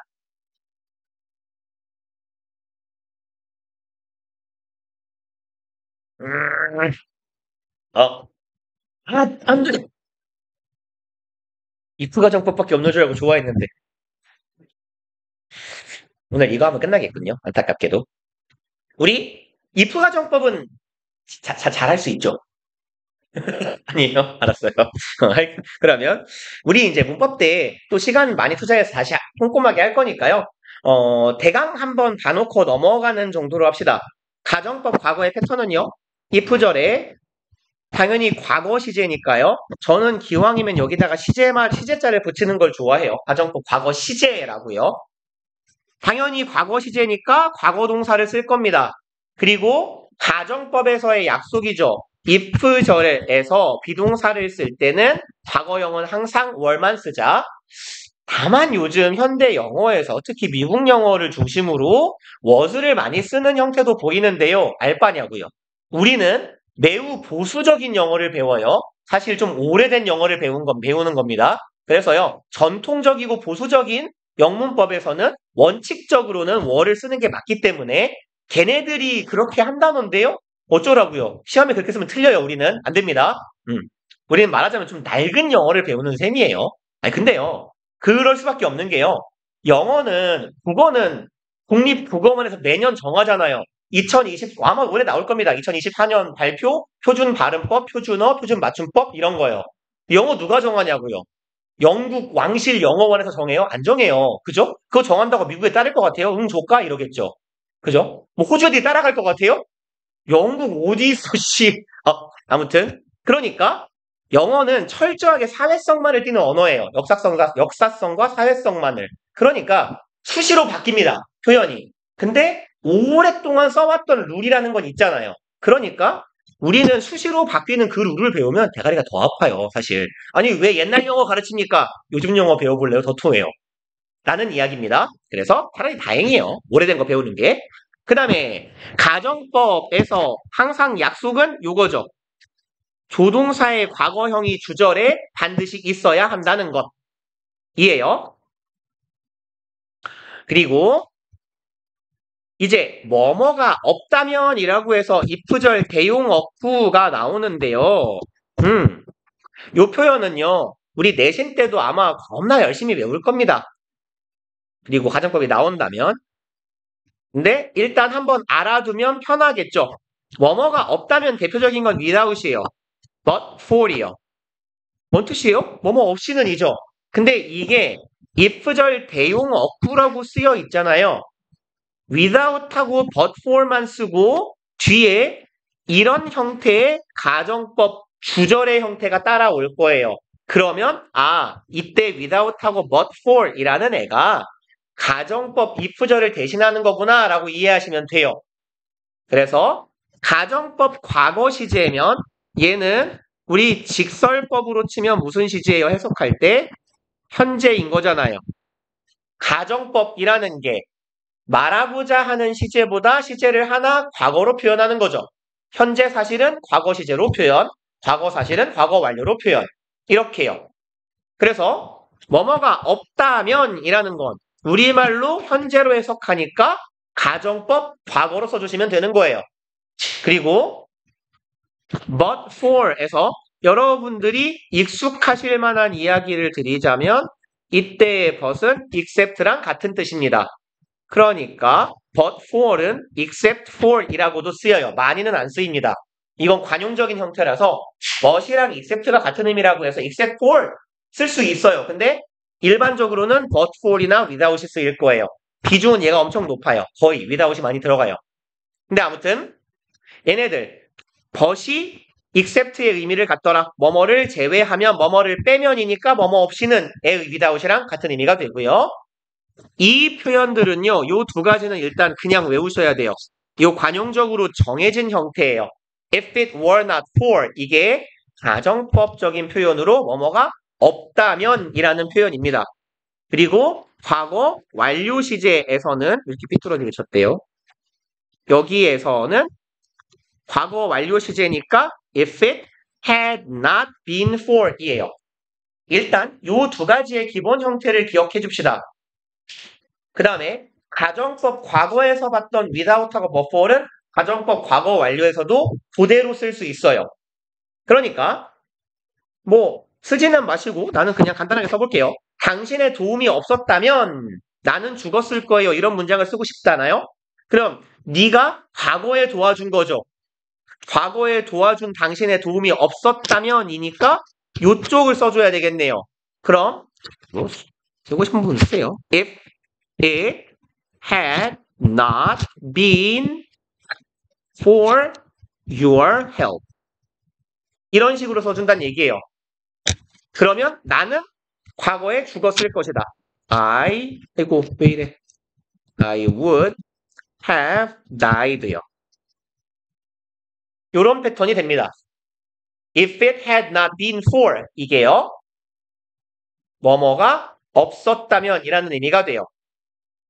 안 돼. if가정법밖에 없는 줄 알고 좋아했는데. 오늘 이거 하면 끝나겠군요. 안타깝게도. 우리 if가정법은 잘할 수 있죠? 아니에요? 알았어요. 그러면 우리 이제 문법 때 또 시간 많이 투자해서 다시 꼼꼼하게 할 거니까요. 대강 한번 봐놓고 넘어가는 정도로 합시다. 가정법 과거의 패턴은요. if절에 당연히 과거 시제니까요. 저는 기왕이면 여기다가 시제자를 붙이는 걸 좋아해요. 가정법 과거 시제라고요. 당연히 과거 시제니까 과거 동사를 쓸 겁니다. 그리고 가정법에서의 약속이죠. if절에서 비동사를 쓸 때는 과거형은 항상 월만 쓰자. 다만 요즘 현대 영어에서 특히 미국 영어를 중심으로 was를 많이 쓰는 형태도 보이는데요. 알바냐고요. 우리는 매우 보수적인 영어를 배워요. 사실 좀 오래된 영어를 배우는 겁니다. 그래서요. 전통적이고 보수적인 영문법에서는 원칙적으로는 월을 쓰는 게 맞기 때문에 걔네들이 그렇게 한다는데요. 어쩌라고요? 시험에 그렇게 쓰면 틀려요. 우리는 안 됩니다. 우리는 말하자면 좀 낡은 영어를 배우는 셈이에요. 아니 근데요. 그럴 수밖에 없는 게요. 국어는 국립국어원에서 매년 정하잖아요. 아마 올해 나올 겁니다. 2024년 발표, 표준 발음법, 표준어, 표준 맞춤법 이런 거요. 영어 누가 정하냐고요. 영국 왕실 영어원에서 정해요? 안 정해요. 그죠? 그거 정한다고 미국에 따를 것 같아요? 응, 좋까? 이러겠죠. 그죠? 뭐 호주 어디 따라갈 것 같아요? 영국 어디서 씨. 아무튼 그러니까 영어는 철저하게 사회성만을 띠는 언어예요. 역사성과 사회성만을. 그러니까 수시로 바뀝니다. 표현이. 근데 오랫동안 써왔던 룰이라는 건 있잖아요. 그러니까 우리는 수시로 바뀌는 그 룰을 배우면 대가리가 더 아파요, 사실. 아니, 왜 옛날 영어 가르칩니까? 요즘 영어 배워볼래요? 더 통해요. 라는 이야기입니다. 그래서 차라리 다행이에요. 오래된 거 배우는 게. 그 다음에 가정법에서 항상 약속은 요거죠. 조동사의 과거형이 주절에 반드시 있어야 한다는 것. 이에요. 그리고 이제 뭐뭐가 없다면이라고 해서 if절 대용 어구가 나오는데요. 요 표현은요. 우리 내신 때도 아마 겁나 열심히 외울 겁니다. 그리고 가정법이 나온다면. 근데 일단 한번 알아두면 편하겠죠. 뭐뭐가 없다면 대표적인 건 without이에요. but for이요. 뭔 뜻이에요? 뭐뭐 없이는 이죠. 근데 이게 if절 대용 어구라고 쓰여 있잖아요. without하고 but for만 쓰고 뒤에 이런 형태의 가정법 주절의 형태가 따라올 거예요. 그러면 이때 without하고 but for이라는 애가 가정법 if절을 대신하는 거구나 라고 이해하시면 돼요. 그래서 가정법 과거 시제면 얘는 우리 직설법으로 치면 무슨 시제예요? 해석할 때 현재인 거잖아요. 가정법이라는 게 말하고자 하는 시제보다 시제를 하나 과거로 표현하는 거죠. 현재 사실은 과거 시제로 표현, 과거 사실은 과거 완료로 표현. 이렇게요. 그래서 뭐뭐가 없다면 이라는 건 우리말로 현재로 해석하니까 가정법 과거로 써주시면 되는 거예요. 그리고 but for에서 여러분들이 익숙하실 만한 이야기를 드리자면 이때의 but은 except랑 같은 뜻입니다. 그러니까 but for은 except for이라고도 쓰여요. 많이는 안 쓰입니다. 이건 관용적인 형태라서 but이랑 except가 같은 의미라고 해서 except for 쓸 수 있어요. 근데 일반적으로는 but for이나 without이 쓰일 거예요. 비중은 얘가 엄청 높아요. 거의 without이 많이 들어가요. 근데 아무튼 얘네들 but이 except의 의미를 갖더라. 뭐뭐를 제외하면 뭐뭐를 빼면이니까 뭐뭐 없이는 의 without이랑 같은 의미가 되고요. 이 표현들은요, 요 두 가지는 일단 그냥 외우셔야 돼요. 요 관용적으로 정해진 형태예요. If it were not for 이게 가정법적인 표현으로 뭐뭐가 없다면 이라는 표현입니다. 그리고 과거 완료 시제에서는 이렇게 삐뚤어지게 쳤대요. 여기에서는 과거 완료 시제니까 if it had not been for 이에요. 일단 요 두 가지의 기본 형태를 기억해 줍시다. 그 다음에 가정법 과거에서 봤던 without하고 but for은 가정법 과거 완료에서도 그대로 쓸 수 있어요. 그러니까 뭐 쓰지는 마시고 나는 그냥 간단하게 써볼게요. 당신의 도움이 없었다면 나는 죽었을 거예요. 이런 문장을 쓰고 싶잖아요. 그럼 네가 과거에 도와준 거죠. 과거에 도와준 당신의 도움이 없었다면이니까 이쪽을 써줘야 되겠네요. 그럼 뭐 쓰고 싶은 분 쓰세요. If it had not been for your help. 이런 식으로 써준다는 얘기예요. 그러면 나는 과거에 죽었을 것이다. 아이고 왜 이래. I would have died요. 이런 패턴이 됩니다. If it had not been for 이게요. 뭐뭐가 없었다면 이라는 의미가 돼요.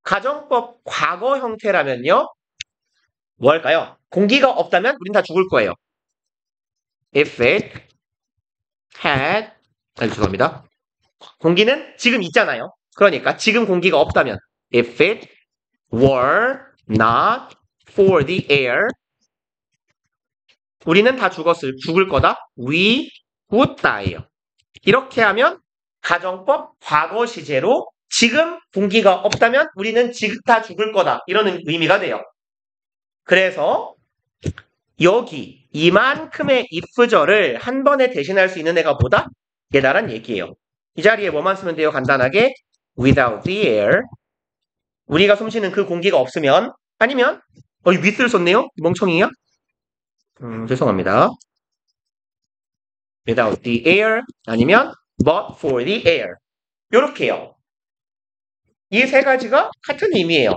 가정법 과거 형태라면요. 뭐 할까요? 공기가 없다면 우린 다 죽을 거예요. If it had 죄송합니다. 공기는 지금 있잖아요. 그러니까 지금 공기가 없다면 If it were not for the air 우리는 다 죽을 거다. We would die요. 이렇게 하면 가정법 과거 시제로 지금 공기가 없다면 우리는 지금 다 죽을 거다. 이런 의미가 돼요. 그래서 여기 이만큼의 if절을 한 번에 대신할 수 있는 애가 뭐다? 얘다란 얘기예요. 이 자리에 뭐만 쓰면 돼요? 간단하게 without the air. 우리가 숨쉬는 그 공기가 없으면 아니면 with를 썼네요? 멍청이야? 죄송합니다. without the air 아니면 but for the air. 요렇게요. 이 세 가지가 같은 의미예요.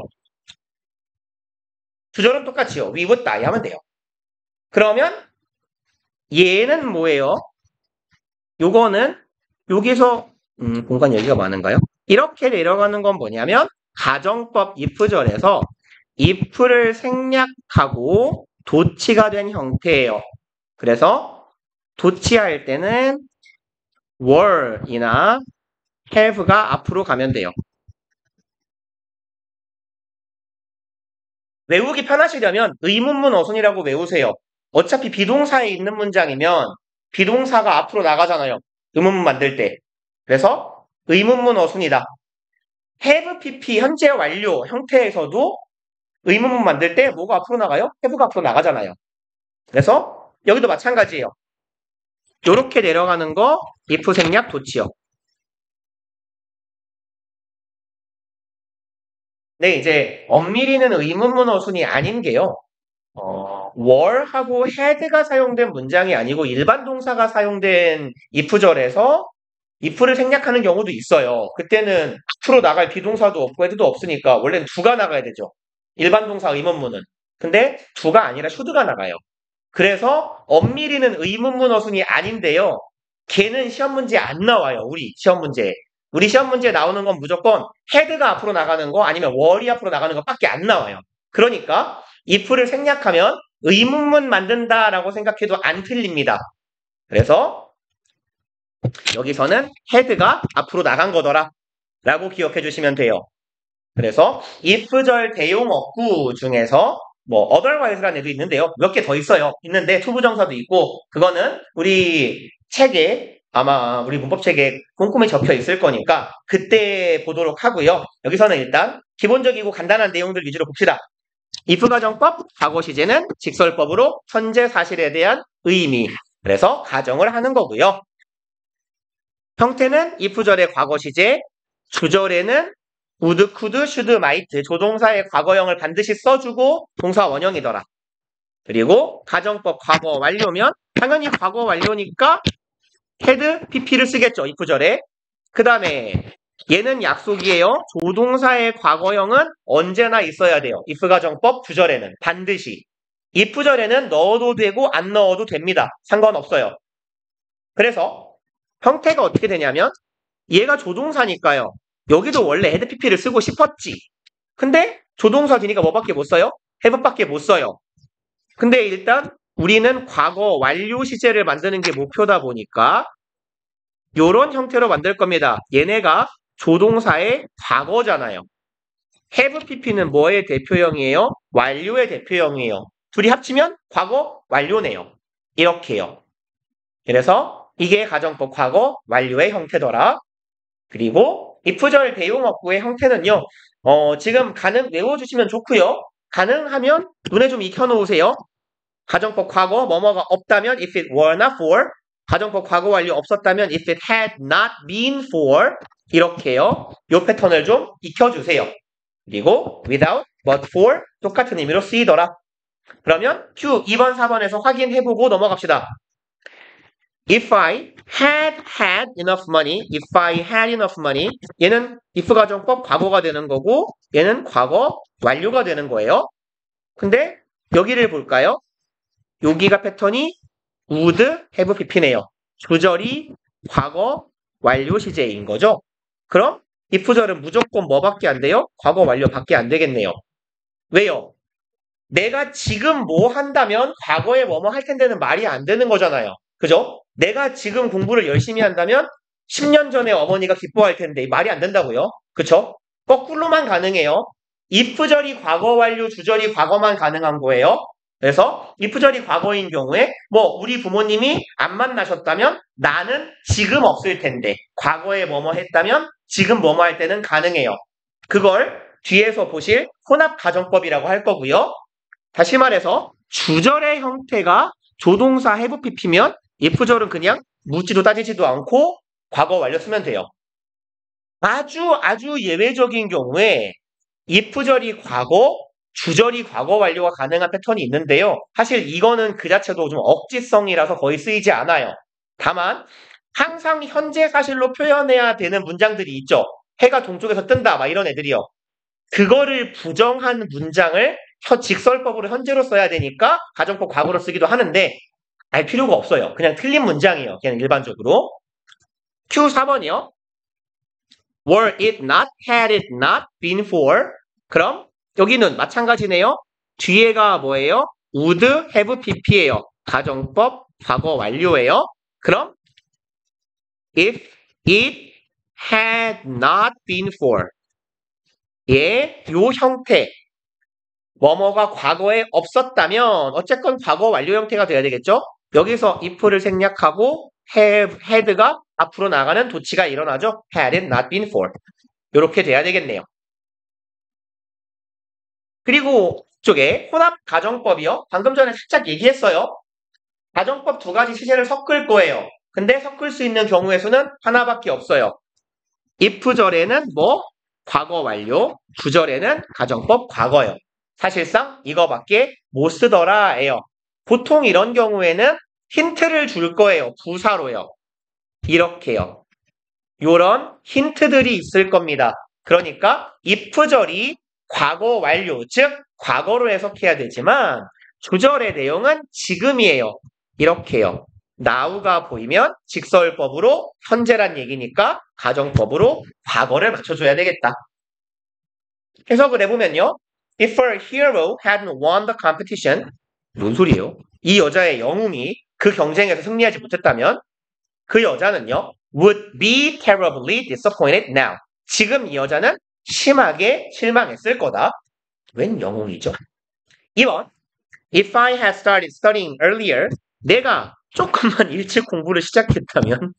주절은 똑같이요. we would die 하면 돼요. 그러면 얘는 뭐예요? 요거는 여기서 공간 여기가 많은가요? 이렇게 내려가는 건 뭐냐면 가정법 if절에서 if를 생략하고 도치가 된 형태예요. 그래서 도치할 때는 were이나 have가 앞으로 가면 돼요. 외우기 편하시려면 의문문 어순이라고 외우세요. 어차피 비동사에 있는 문장이면 비동사가 앞으로 나가잖아요. 의문문 만들 때. 그래서 의문문 어순이다. have pp 현재 완료 형태에서도 의문문 만들 때 뭐가 앞으로 나가요? have가 앞으로 나가잖아요. 그래서 여기도 마찬가지예요. 요렇게 내려가는 거 if 생략 도치요. 네, 이제 엄밀히는 의문문 어순이 아닌 게요. were하고 had가 사용된 문장이 아니고 일반 동사가 사용된 if절에서 if를 생략하는 경우도 있어요. 그때는 앞으로 나갈 비동사도 없고 head도 없으니까 원래는 do가 나가야 되죠. 일반 동사 의문문은. 근데 do가 아니라 should가 나가요. 그래서 엄밀히는 의문문 어순이 아닌데요. 걔는 시험 문제에 안 나와요. 우리 시험 문제에. 우리 시험 문제에 나오는 건 무조건 head가 앞으로 나가는 거 아니면 were이 앞으로 나가는 것밖에 안 나와요. 그러니까 if를 생략하면 의문문 만든다라고 생각해도 안 틀립니다. 그래서 여기서는 head가 앞으로 나간 거더라 라고 기억해 주시면 돼요. 그래서 if절 대용어구 중에서 뭐 otherwise라는 애도 있는데요. 몇 개 더 있어요. 있는데 투부정사도 있고 그거는 우리 책에 아마 우리 문법책에 꼼꼼히 적혀 있을 거니까 그때 보도록 하고요. 여기서는 일단 기본적이고 간단한 내용들 위주로 봅시다. if 가정법, 과거 시제는 직설법으로 현재 사실에 대한 의미. 그래서 가정을 하는 거고요. 형태는 if절의 과거 시제, 주절에는 would, could, should, might 조동사의 과거형을 반드시 써주고 동사 원형이더라. 그리고 가정법 과거 완료면 당연히 과거 완료니까 had, pp를 쓰겠죠. if절에. 그 다음에 얘는 약속이에요. 조동사의 과거형은 언제나 있어야 돼요. if 가정법 주절에는 반드시. if절에는 넣어도 되고 안 넣어도 됩니다. 상관없어요. 그래서 형태가 어떻게 되냐면 얘가 조동사니까요. 여기도 원래 had, pp를 쓰고 싶었지. 근데 조동사 뒤니까 뭐밖에 못 써요? have밖에 못 써요. 근데 일단 우리는 과거 완료 시제를 만드는 게 목표다 보니까 요런 형태로 만들 겁니다. 얘네가 조동사의 과거잖아요. have pp는 뭐의 대표형이에요? 완료의 대표형이에요. 둘이 합치면 과거 완료네요. 이렇게요. 그래서 이게 가정법 과거 완료의 형태더라. 그리고 if절 대용어구의 형태는요. 지금 가능 외워주시면 좋고요. 가능하면 눈에 좀 익혀놓으세요. 가정법 과거 뭐뭐가 없다면 if it were not for, 가정법 과거 완료 없었다면 if it had not been for, 이렇게요. 요 패턴을 좀 익혀주세요. 그리고 without, but for 똑같은 의미로 쓰이더라. 그러면 Q 2번, 4번에서 확인해보고 넘어갑시다. If I had enough money, if I had enough money, 얘는 if 가정법 과거가 되는 거고 얘는 과거 완료가 되는 거예요. 근데 여기를 볼까요? 여기가 패턴이 would, have, pp네요. 주절이 과거 완료 시제인 거죠. 그럼 if절은 무조건 뭐밖에 안 돼요? 과거 완료밖에 안 되겠네요. 왜요? 내가 지금 뭐 한다면 과거에 뭐뭐 할 텐데는 말이 안 되는 거잖아요. 그죠? 내가 지금 공부를 열심히 한다면 10년 전에 어머니가 기뻐할 텐데 말이 안 된다고요. 그쵸? 거꾸로만 가능해요. if절이 과거 완료, 주절이 과거만 가능한 거예요. 그래서 if절이 과거인 경우에 뭐 우리 부모님이 안 만나셨다면 나는 지금 없을 텐데 과거에 뭐뭐 했다면 지금 뭐뭐 할 때는 가능해요. 그걸 뒤에서 보실 혼합 가정법이라고 할 거고요. 다시 말해서 주절의 형태가 조동사 have pp면 if절은 그냥 묻지도 따지지도 않고 과거 완료 쓰면 돼요. 아주 예외적인 경우에 if절이 과거, 주절이 과거 완료가 가능한 패턴이 있는데요. 사실 이거는 그 자체도 좀 억지성이라서 거의 쓰이지 않아요. 다만 항상 현재 사실로 표현해야 되는 문장들이 있죠. 해가 동쪽에서 뜬다 막 이런 애들이요. 그거를 부정한 문장을 직설법으로 현재로 써야 되니까 가정법 과거로 쓰기도 하는데 알 필요가 없어요. 그냥 틀린 문장이에요. 그냥 일반적으로. Q 4번이요. Were it not, had it not been for. 그럼 여기는 마찬가지네요. 뒤에가 뭐예요? would have pp예요. 가정법 과거 완료예요. 그럼 if it had not been for. 예, 요 형태. 뭐뭐가 과거에 없었다면 어쨌건 과거 완료 형태가 돼야 되겠죠? 여기서 if를 생략하고 had가 앞으로 나가는 도치가 일어나죠? had it not been for. 이렇게 돼야 되겠네요. 그리고 이쪽에 혼합 가정법이요. 방금 전에 살짝 얘기했어요. 가정법 두 가지 시제를 섞을 거예요. 근데 섞을 수 있는 경우의 수는 하나밖에 없어요. if절에는 뭐? 과거 완료, 주절에는 가정법 과거요. 사실상 이거밖에 못 쓰더라예요. 보통 이런 경우에는 힌트를 줄 거예요. 부사로요. 이렇게요. 요런 힌트들이 있을 겁니다. 그러니까 if절이 과거 완료, 즉 과거로 해석해야 되지만 주절의 내용은 지금이에요. 이렇게요. now가 보이면 직설법으로 현재란 얘기니까 가정법으로 과거를 맞춰줘야 되겠다. 해석을 해보면요. If a hero hadn't won the competition, 뭔 소리예요? 이 여자의 영웅이 그 경쟁에서 승리하지 못했다면 그 여자는요. would be terribly disappointed now. 지금 이 여자는 심하게 실망했을 거다. 웬 영웅이죠? 2번. If I had started studying earlier, 내가 조금만 일찍 공부를 시작했다면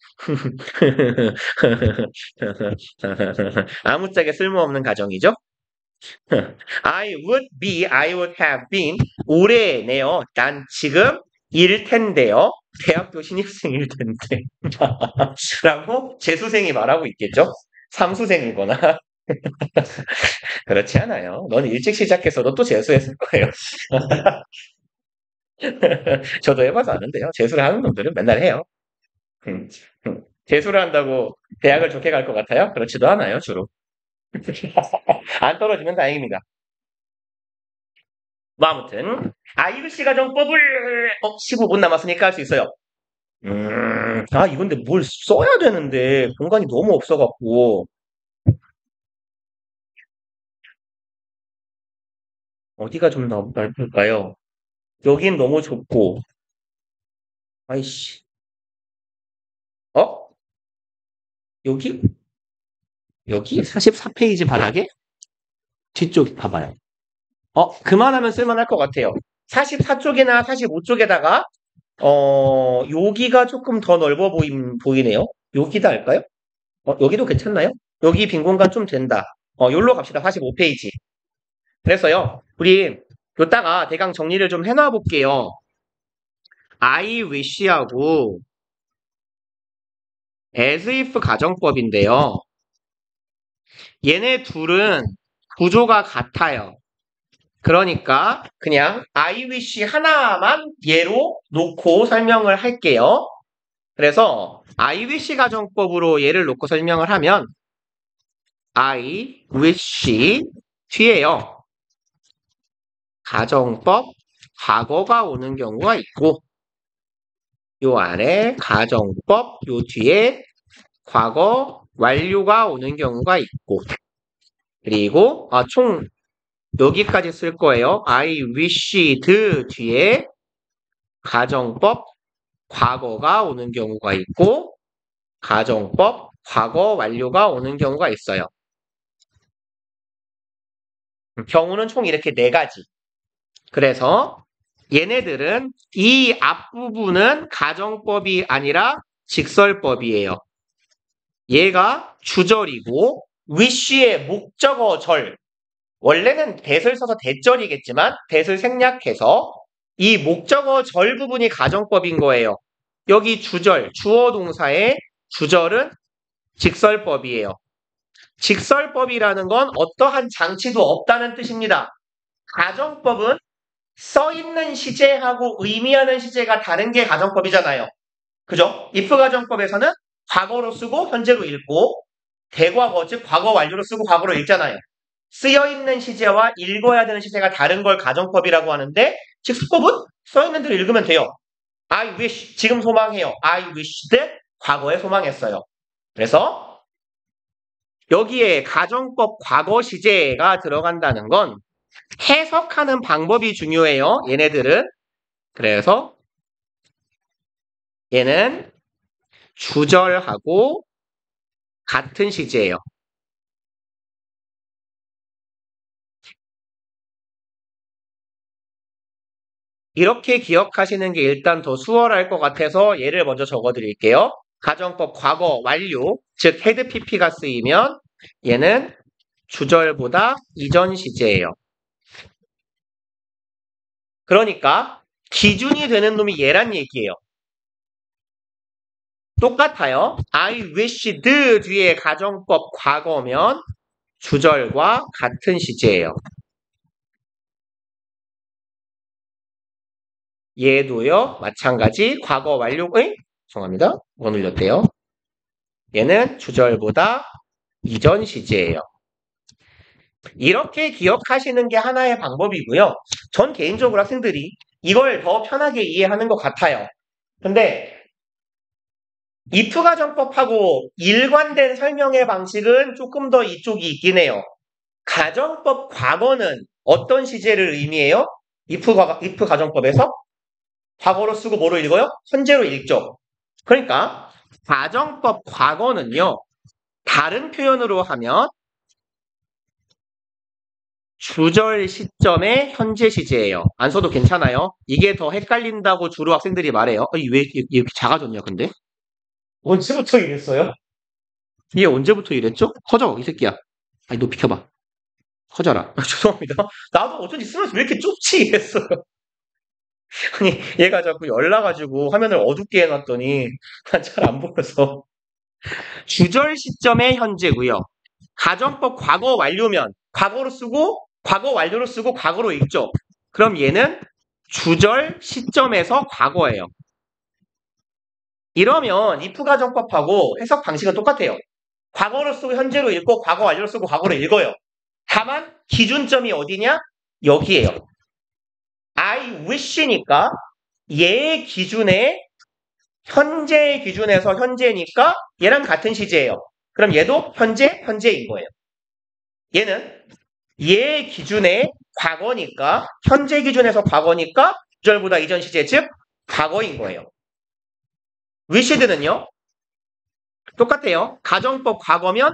아무짝에 쓸모없는 가정이죠. I would have been 올해네요. 난 지금 일 텐데요. 대학교 신입생일 텐데 라고 재수생이 말하고 있겠죠. 삼수생이거나 그렇지 않아요. 넌 일찍 시작해서 너 또 재수했을 거예요. 저도 해봐서 아는데요. 재수를 하는 놈들은 맨날 해요. 재수를 한다고 대학을 좋게 갈 것 같아요? 그렇지도 않아요, 주로. 안 떨어지면 다행입니다. 뭐 아무튼 IUC 가정법을 15분 남았으니까 할 수 있어요. 이건데 뭘 써야 되는데 공간이 너무 없어갖고 어디가 좀 넓을까요? 여긴 너무 좁고 아이씨 어? 여기? 여기? 44페이지 바닥에? 뒤쪽 봐봐요. 그만하면 쓸만할 것 같아요. 44쪽이나 45쪽에다가 여기가 조금 더 넓어 보이네요. 여기다 할까요? 여기도 괜찮나요? 여기 빈 공간 좀 된다. 여기로 갑시다. 45페이지. 그래서요, 우리 요따가 대강 정리를 좀 해놔 볼게요. I wish하고 as if 가정법인데요. 얘네 둘은 구조가 같아요. 그러니까 그냥 I wish 하나만 예로 놓고 설명을 할게요. 그래서 I wish 가정법으로 예를 놓고 설명을 하면 I wish 뒤에요. 가정법 과거가 오는 경우가 있고 요 아래 가정법 요 뒤에 과거 완료가 오는 경우가 있고 그리고 총 여기까지 쓸 거예요. I wished 뒤에 가정법 과거가 오는 경우가 있고 가정법 과거 완료가 오는 경우가 있어요. 경우는 총 이렇게 4가지. 그래서 얘네들은 이 앞부분은 가정법이 아니라 직설법이에요. 얘가 주절이고 wish의 목적어절 원래는 that을 써서 that절이겠지만 that을 생략해서 이 목적어절 부분이 가정법인 거예요. 여기 주절, 주어 동사의 주절은 직설법이에요. 직설법이라는 건 어떠한 장치도 없다는 뜻입니다. 가정법은 써있는 시제하고 의미하는 시제가 다른 게 가정법이잖아요. 그죠? if 가정법에서는 과거로 쓰고 현재로 읽고 대과거 즉 과거 완료로 쓰고 과거로 읽잖아요. 쓰여있는 시제와 읽어야 되는 시제가 다른 걸 가정법이라고 하는데 직설법은 써있는 대로 읽으면 돼요. I wish 지금 소망해요. I wished 과거에 소망했어요. 그래서 여기에 가정법 과거 시제가 들어간다는 건 해석하는 방법이 중요해요. 얘네들은. 그래서 얘는 주절하고 같은 시제예요. 이렇게 기억하시는 게 일단 더 수월할 것 같아서 예를 먼저 적어드릴게요. 가정법 과거 완료, 즉 헤드 PP가 쓰이면 얘는 주절보다 이전 시제예요. 그러니까 기준이 되는 놈이 얘란 얘기예요. 똑같아요. I wished 뒤에 가정법 과거면 주절과 같은 시제예요. 얘도요. 마찬가지 과거 완료의 죄송합니다. 뭐 눌렸대요. 얘는 주절보다 이전 시제예요. 이렇게 기억하시는 게 하나의 방법이고요. 전 개인적으로 학생들이 이걸 더 편하게 이해하는 것 같아요. 근데 if 가정법하고 일관된 설명의 방식은 조금 더 이쪽이 있긴 해요. 가정법 과거는 어떤 시제를 의미해요? if 가정법에서 과거로 쓰고 뭐로 읽어요? 현재로 읽죠. 그러니까 가정법 과거는요. 다른 표현으로 하면 주절 시점의 현재 시제예요. 안 써도 괜찮아요. 이게 더 헷갈린다고 주로 학생들이 말해요. 왜 이렇게 작아졌냐 근데? 언제부터 이랬어요? 얘 언제부터 이랬죠? 커져 이 새끼야. 아니 너 비켜봐. 커져라. 죄송합니다. 나도 어쩐지 쓰면서 왜 이렇게 좁지 이랬어요. 아니 얘가 자꾸 열나가지고 화면을 어둡게 해놨더니 잘 안 보여서. 주절 시점의 현재고요. 가정법 과거 완료면 과거로 쓰고 과거 완료로 쓰고 과거로 읽죠. 그럼 얘는 주절 시점에서 과거예요. 이러면 if 가정법하고 해석 방식은 똑같아요. 과거로 쓰고 현재로 읽고 과거 완료로 쓰고 과거로 읽어요. 다만 기준점이 어디냐? 여기에요. I wish니까 얘의 기준에 현재의 기준에서 현재니까 얘랑 같은 시제예요. 그럼 얘도 현재인 거예요. 얘는 얘 기준에 과거니까 현재 기준에서 과거니까 주절보다 이전 시제 즉 과거인 거예요. wished는요. 똑같아요. 가정법 과거면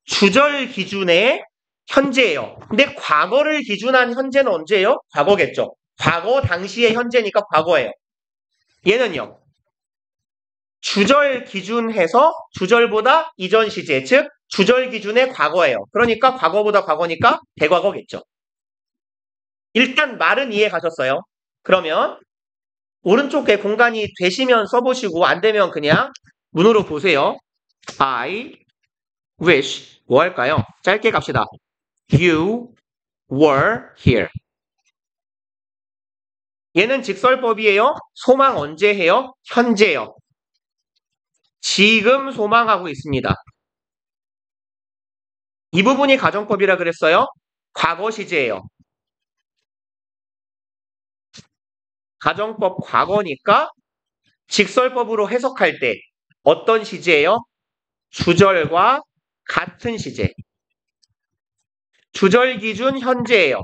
주절 기준에 현재예요. 근데 과거를 기준한 현재는 언제예요? 과거겠죠. 과거 당시의 현재니까 과거예요. 얘는요. 주절 기준해서 주절보다 이전 시제 즉 주절 기준의 과거예요. 그러니까 과거보다 과거니까 대과거겠죠. 일단 말은 이해 가셨어요? 그러면 오른쪽에 공간이 되시면 써보시고 안 되면 그냥 문으로 보세요. I wish 뭐 할까요? 짧게 갑시다. You were here. 얘는 직설법이에요. 소망 언제 해요? 현재요. 지금 소망하고 있습니다. 이 부분이 가정법이라 그랬어요. 과거 시제예요. 가정법 과거니까 직설법으로 해석할 때 어떤 시제예요? 주절과 같은 시제. 주절 기준 현재예요.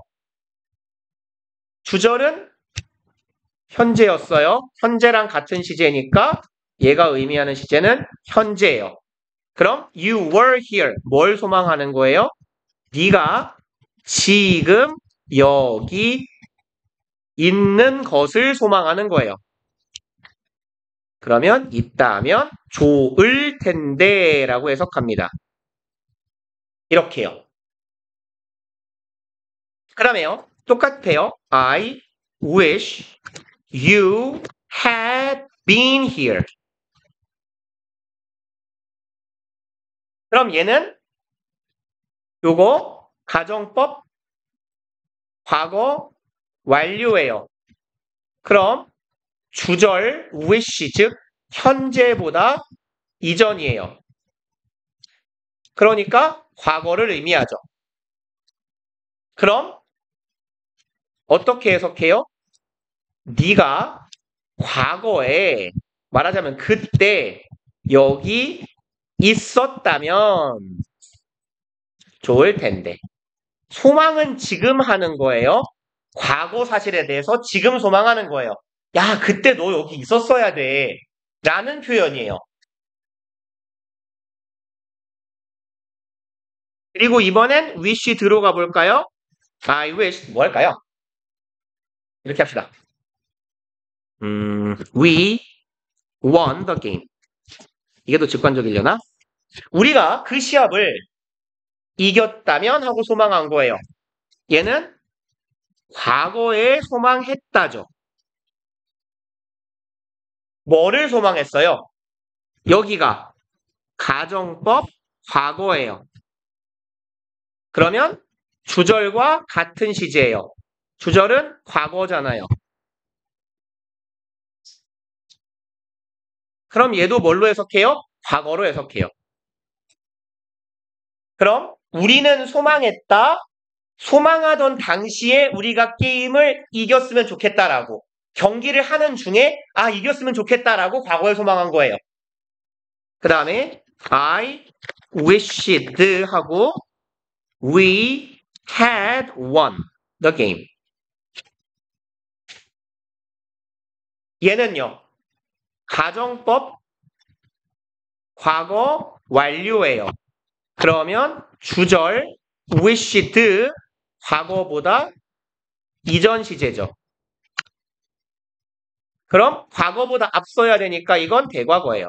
주절은 현재였어요. 현재랑 같은 시제니까 얘가 의미하는 시제는 현재예요. 그럼 you were here. 뭘 소망하는 거예요? 네가 지금 여기 있는 것을 소망하는 거예요. 그러면 있다면 좋을 텐데 라고 해석합니다. 이렇게요. 그다음에요. 똑같아요. I wish you had been here. 그럼 얘는 요거 가정법 과거 완료예요. 그럼 주절 wish 즉 현재보다 이전이에요. 그러니까 과거를 의미하죠. 그럼 어떻게 해석해요? 네가 과거에 말하자면 그때 여기 있었다면 좋을 텐데. 소망은 지금 하는 거예요. 과거 사실에 대해서 지금 소망하는 거예요. 야, 그때 너 여기 있었어야 돼. 라는 표현이에요. 그리고 이번엔 wish 들어가 볼까요? I wish 뭐 할까요? 이렇게 합시다. We won the game. 이게 더 직관적이려나? 우리가 그 시합을 이겼다면 하고 소망한 거예요. 얘는 과거에 소망했다죠. 뭐를 소망했어요? 여기가 가정법 과거예요. 그러면 주절과 같은 시제예요. 주절은 과거잖아요. 그럼 얘도 뭘로 해석해요? 과거로 해석해요. 그럼 우리는 소망했다. 소망하던 당시에 우리가 게임을 이겼으면 좋겠다라고. 경기를 하는 중에 이겼으면 좋겠다라고 과거에 소망한 거예요. 그 다음에 I wished 하고 we had won the game. 얘는요. 가정법 과거 완료예요. 그러면 주절 wished 과거보다 이전 시제죠. 그럼 과거보다 앞서야 되니까 이건 대과거예요.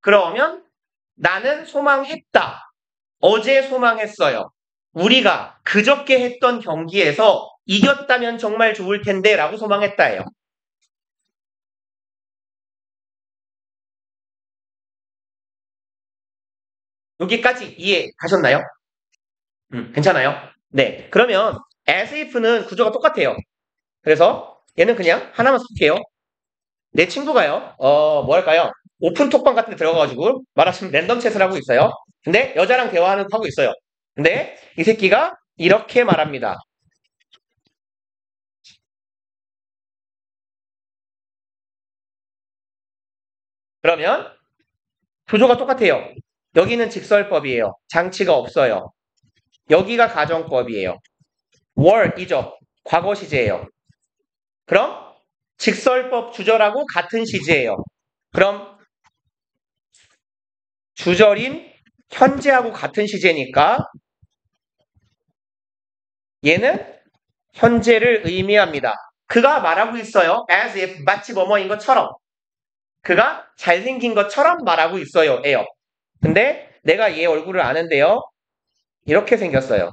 그러면 나는 소망했다. 어제 소망했어요. 우리가 그저께 했던 경기에서 이겼다면 정말 좋을 텐데 라고 소망했다예요. 여기까지 이해 가셨나요? 괜찮아요? 네. 그러면 as if는 구조가 똑같아요. 그래서 얘는 그냥 하나만 쓸게요. 내 친구가요, 뭐 할까요? 오픈 톡방 같은 데 들어가가지고 말하시면 랜덤 챗을 하고 있어요. 근데 여자랑 하고 있어요. 근데 이 새끼가 이렇게 말합니다. 그러면 구조가 똑같아요. 여기는 직설법이에요. 장치가 없어요. 여기가 가정법이에요. were이죠. 과거 시제예요. 그럼 직설법 주절하고 같은 시제예요. 그럼 주절인 현재하고 같은 시제니까 얘는 현재를 의미합니다. 그가 말하고 있어요. as if 마치 뭐뭐인 것처럼. 그가 잘생긴 것처럼 말하고 있어요. 에요. 근데 내가 얘 얼굴을 아는데요. 이렇게 생겼어요.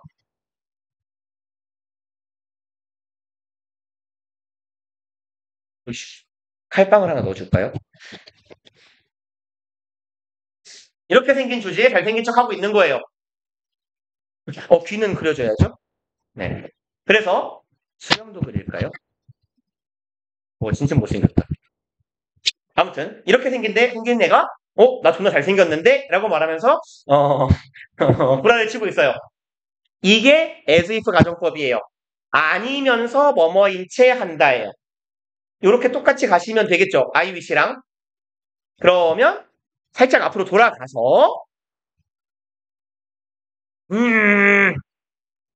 칼빵을 하나 넣어줄까요? 이렇게 생긴 주제에 잘생긴 척하고 있는 거예요. 귀는 그려줘야죠. 네. 그래서 수염도 그릴까요? 진짜 못생겼다. 아무튼 이렇게 생긴 애가 나 존나 잘생겼는데? 라고 말하면서 구라를 치고 있어요. 이게 as if 가정법이에요. 아니면서 뭐뭐인 채 한다예요. 이렇게 똑같이 가시면 되겠죠. I wish랑. 그러면 살짝 앞으로 돌아가서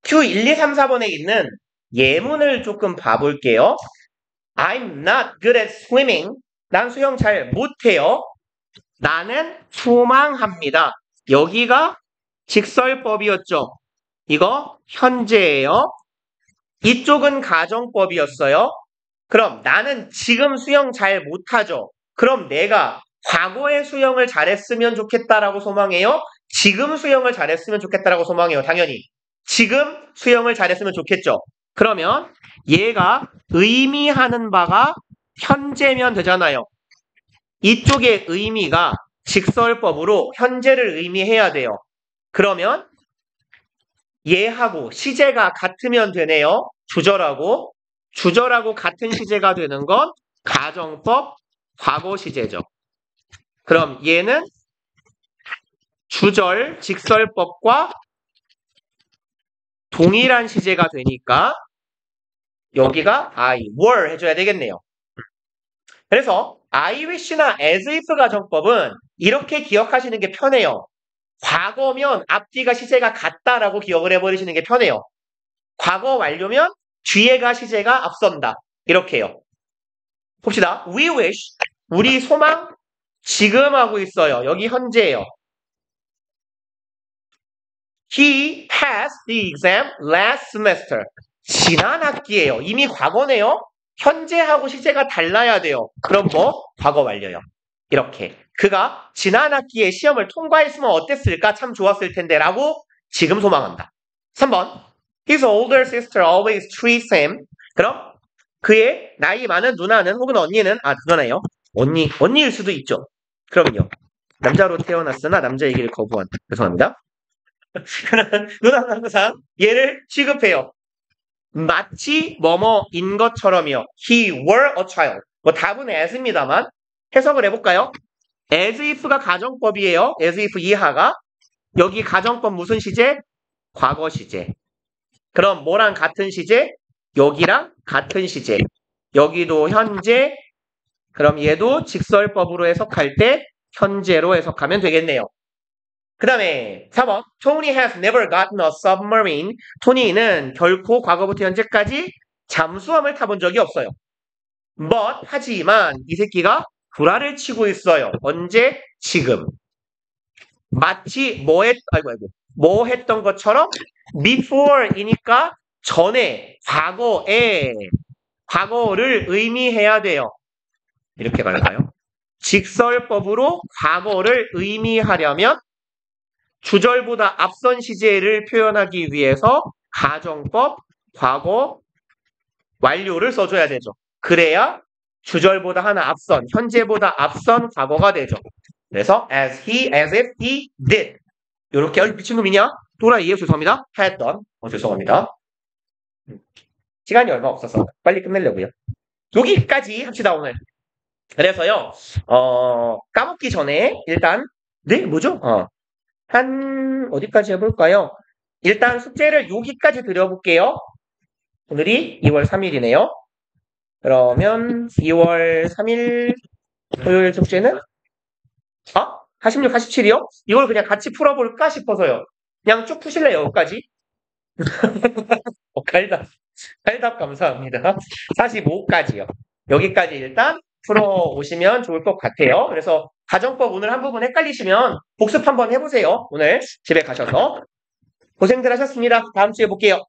Q 1, 2, 3, 4번에 있는 예문을 조금 봐볼게요. I'm not good at swimming. 난 수영 잘 못해요. 나는 소망합니다. 여기가 직설법이었죠. 이거 현재예요. 이쪽은 가정법이었어요. 그럼 나는 지금 수영 잘 못하죠. 그럼 내가 과거에 수영을 잘했으면 좋겠다라고 소망해요? 지금 수영을 잘했으면 좋겠다라고 소망해요. 당연히. 지금 수영을 잘했으면 좋겠죠. 그러면 얘가 의미하는 바가 현재면 되잖아요. 이쪽의 의미가 직설법으로 현재를 의미해야 돼요. 그러면 얘하고 시제가 같으면 되네요. 주절하고 같은 시제가 되는 건 가정법 과거 시제죠. 그럼 얘는 주절 직설법과 동일한 시제가 되니까 여기가 I, were 해줘야 되겠네요. 그래서 I wish나 as if 가정법은 이렇게 기억하시는 게 편해요. 과거면 앞뒤가 시제가 같다라고 기억을 해버리시는 게 편해요. 과거 완료면 뒤에가 시제가 앞선다. 이렇게요. 봅시다. We wish, 우리 소망 지금 하고 있어요. 여기 현재예요. He passed the exam last semester. 지난 학기예요. 이미 과거네요. 현재하고 시제가 달라야 돼요. 그럼 뭐? 과거 완료요. 이렇게. 그가 지난 학기에 시험을 통과했으면 어땠을까? 참 좋았을 텐데 라고 지금 소망한다. 3번. His older sister always treats him. 그럼 그의 나이 많은 누나는 혹은 언니는 누나네요. 언니일 수도 있죠. 그럼요. 남자로 태어났으나 남자 얘기를 거부한. 죄송합니다. 누나는 항상 얘를 취급해요. 마치 뭐뭐인 것처럼이요. He were a child. 뭐 답은 as입니다만 해석을 해볼까요? as if가 가정법이에요. as if 이하가. 여기 가정법 무슨 시제? 과거 시제. 그럼 뭐랑 같은 시제? 여기랑 같은 시제. 여기도 현재. 그럼 얘도 직설법으로 해석할 때 현재로 해석하면 되겠네요. 그 다음에 4번. Tony has never gotten a submarine. 토니는 결코 과거부터 현재까지 잠수함을 타본 적이 없어요. But 하지만 이 새끼가 구라를 치고 있어요. 언제? 지금. 마치 뭐 했던 것처럼 before이니까 전에, 과거에, 과거를 의미해야 돼요. 이렇게 갈까요? 직설법으로 과거를 의미하려면 주절보다 앞선 시제를 표현하기 위해서 가정법, 과거, 완료를 써줘야 되죠. 그래야 주절보다 하나 앞선, 현재보다 앞선 과거가 되죠. 그래서 as if he did. 이렇게 미친놈이냐? 또라이에요. 죄송합니다. 했던. 죄송합니다. 시간이 얼마 없어서 빨리 끝내려고요. 여기까지 합시다 오늘. 그래서요. 까먹기 전에 일단 뭐죠? 한 어디까지 해볼까요? 일단 숙제를 여기까지 드려볼게요. 오늘이 2월 3일이네요. 그러면 2월 3일 토요일 숙제는 46, 47이요? 이걸 그냥 같이 풀어볼까 싶어서요. 그냥 쭉 푸실래요? 여기까지? 칼답 감사합니다. 45까지요. 여기까지 일단 풀어오시면 좋을 것 같아요. 그래서 가정법 오늘 한 부분 헷갈리시면 복습 한번 해보세요. 오늘 집에 가셔서. 고생들 하셨습니다. 다음 주에 볼게요.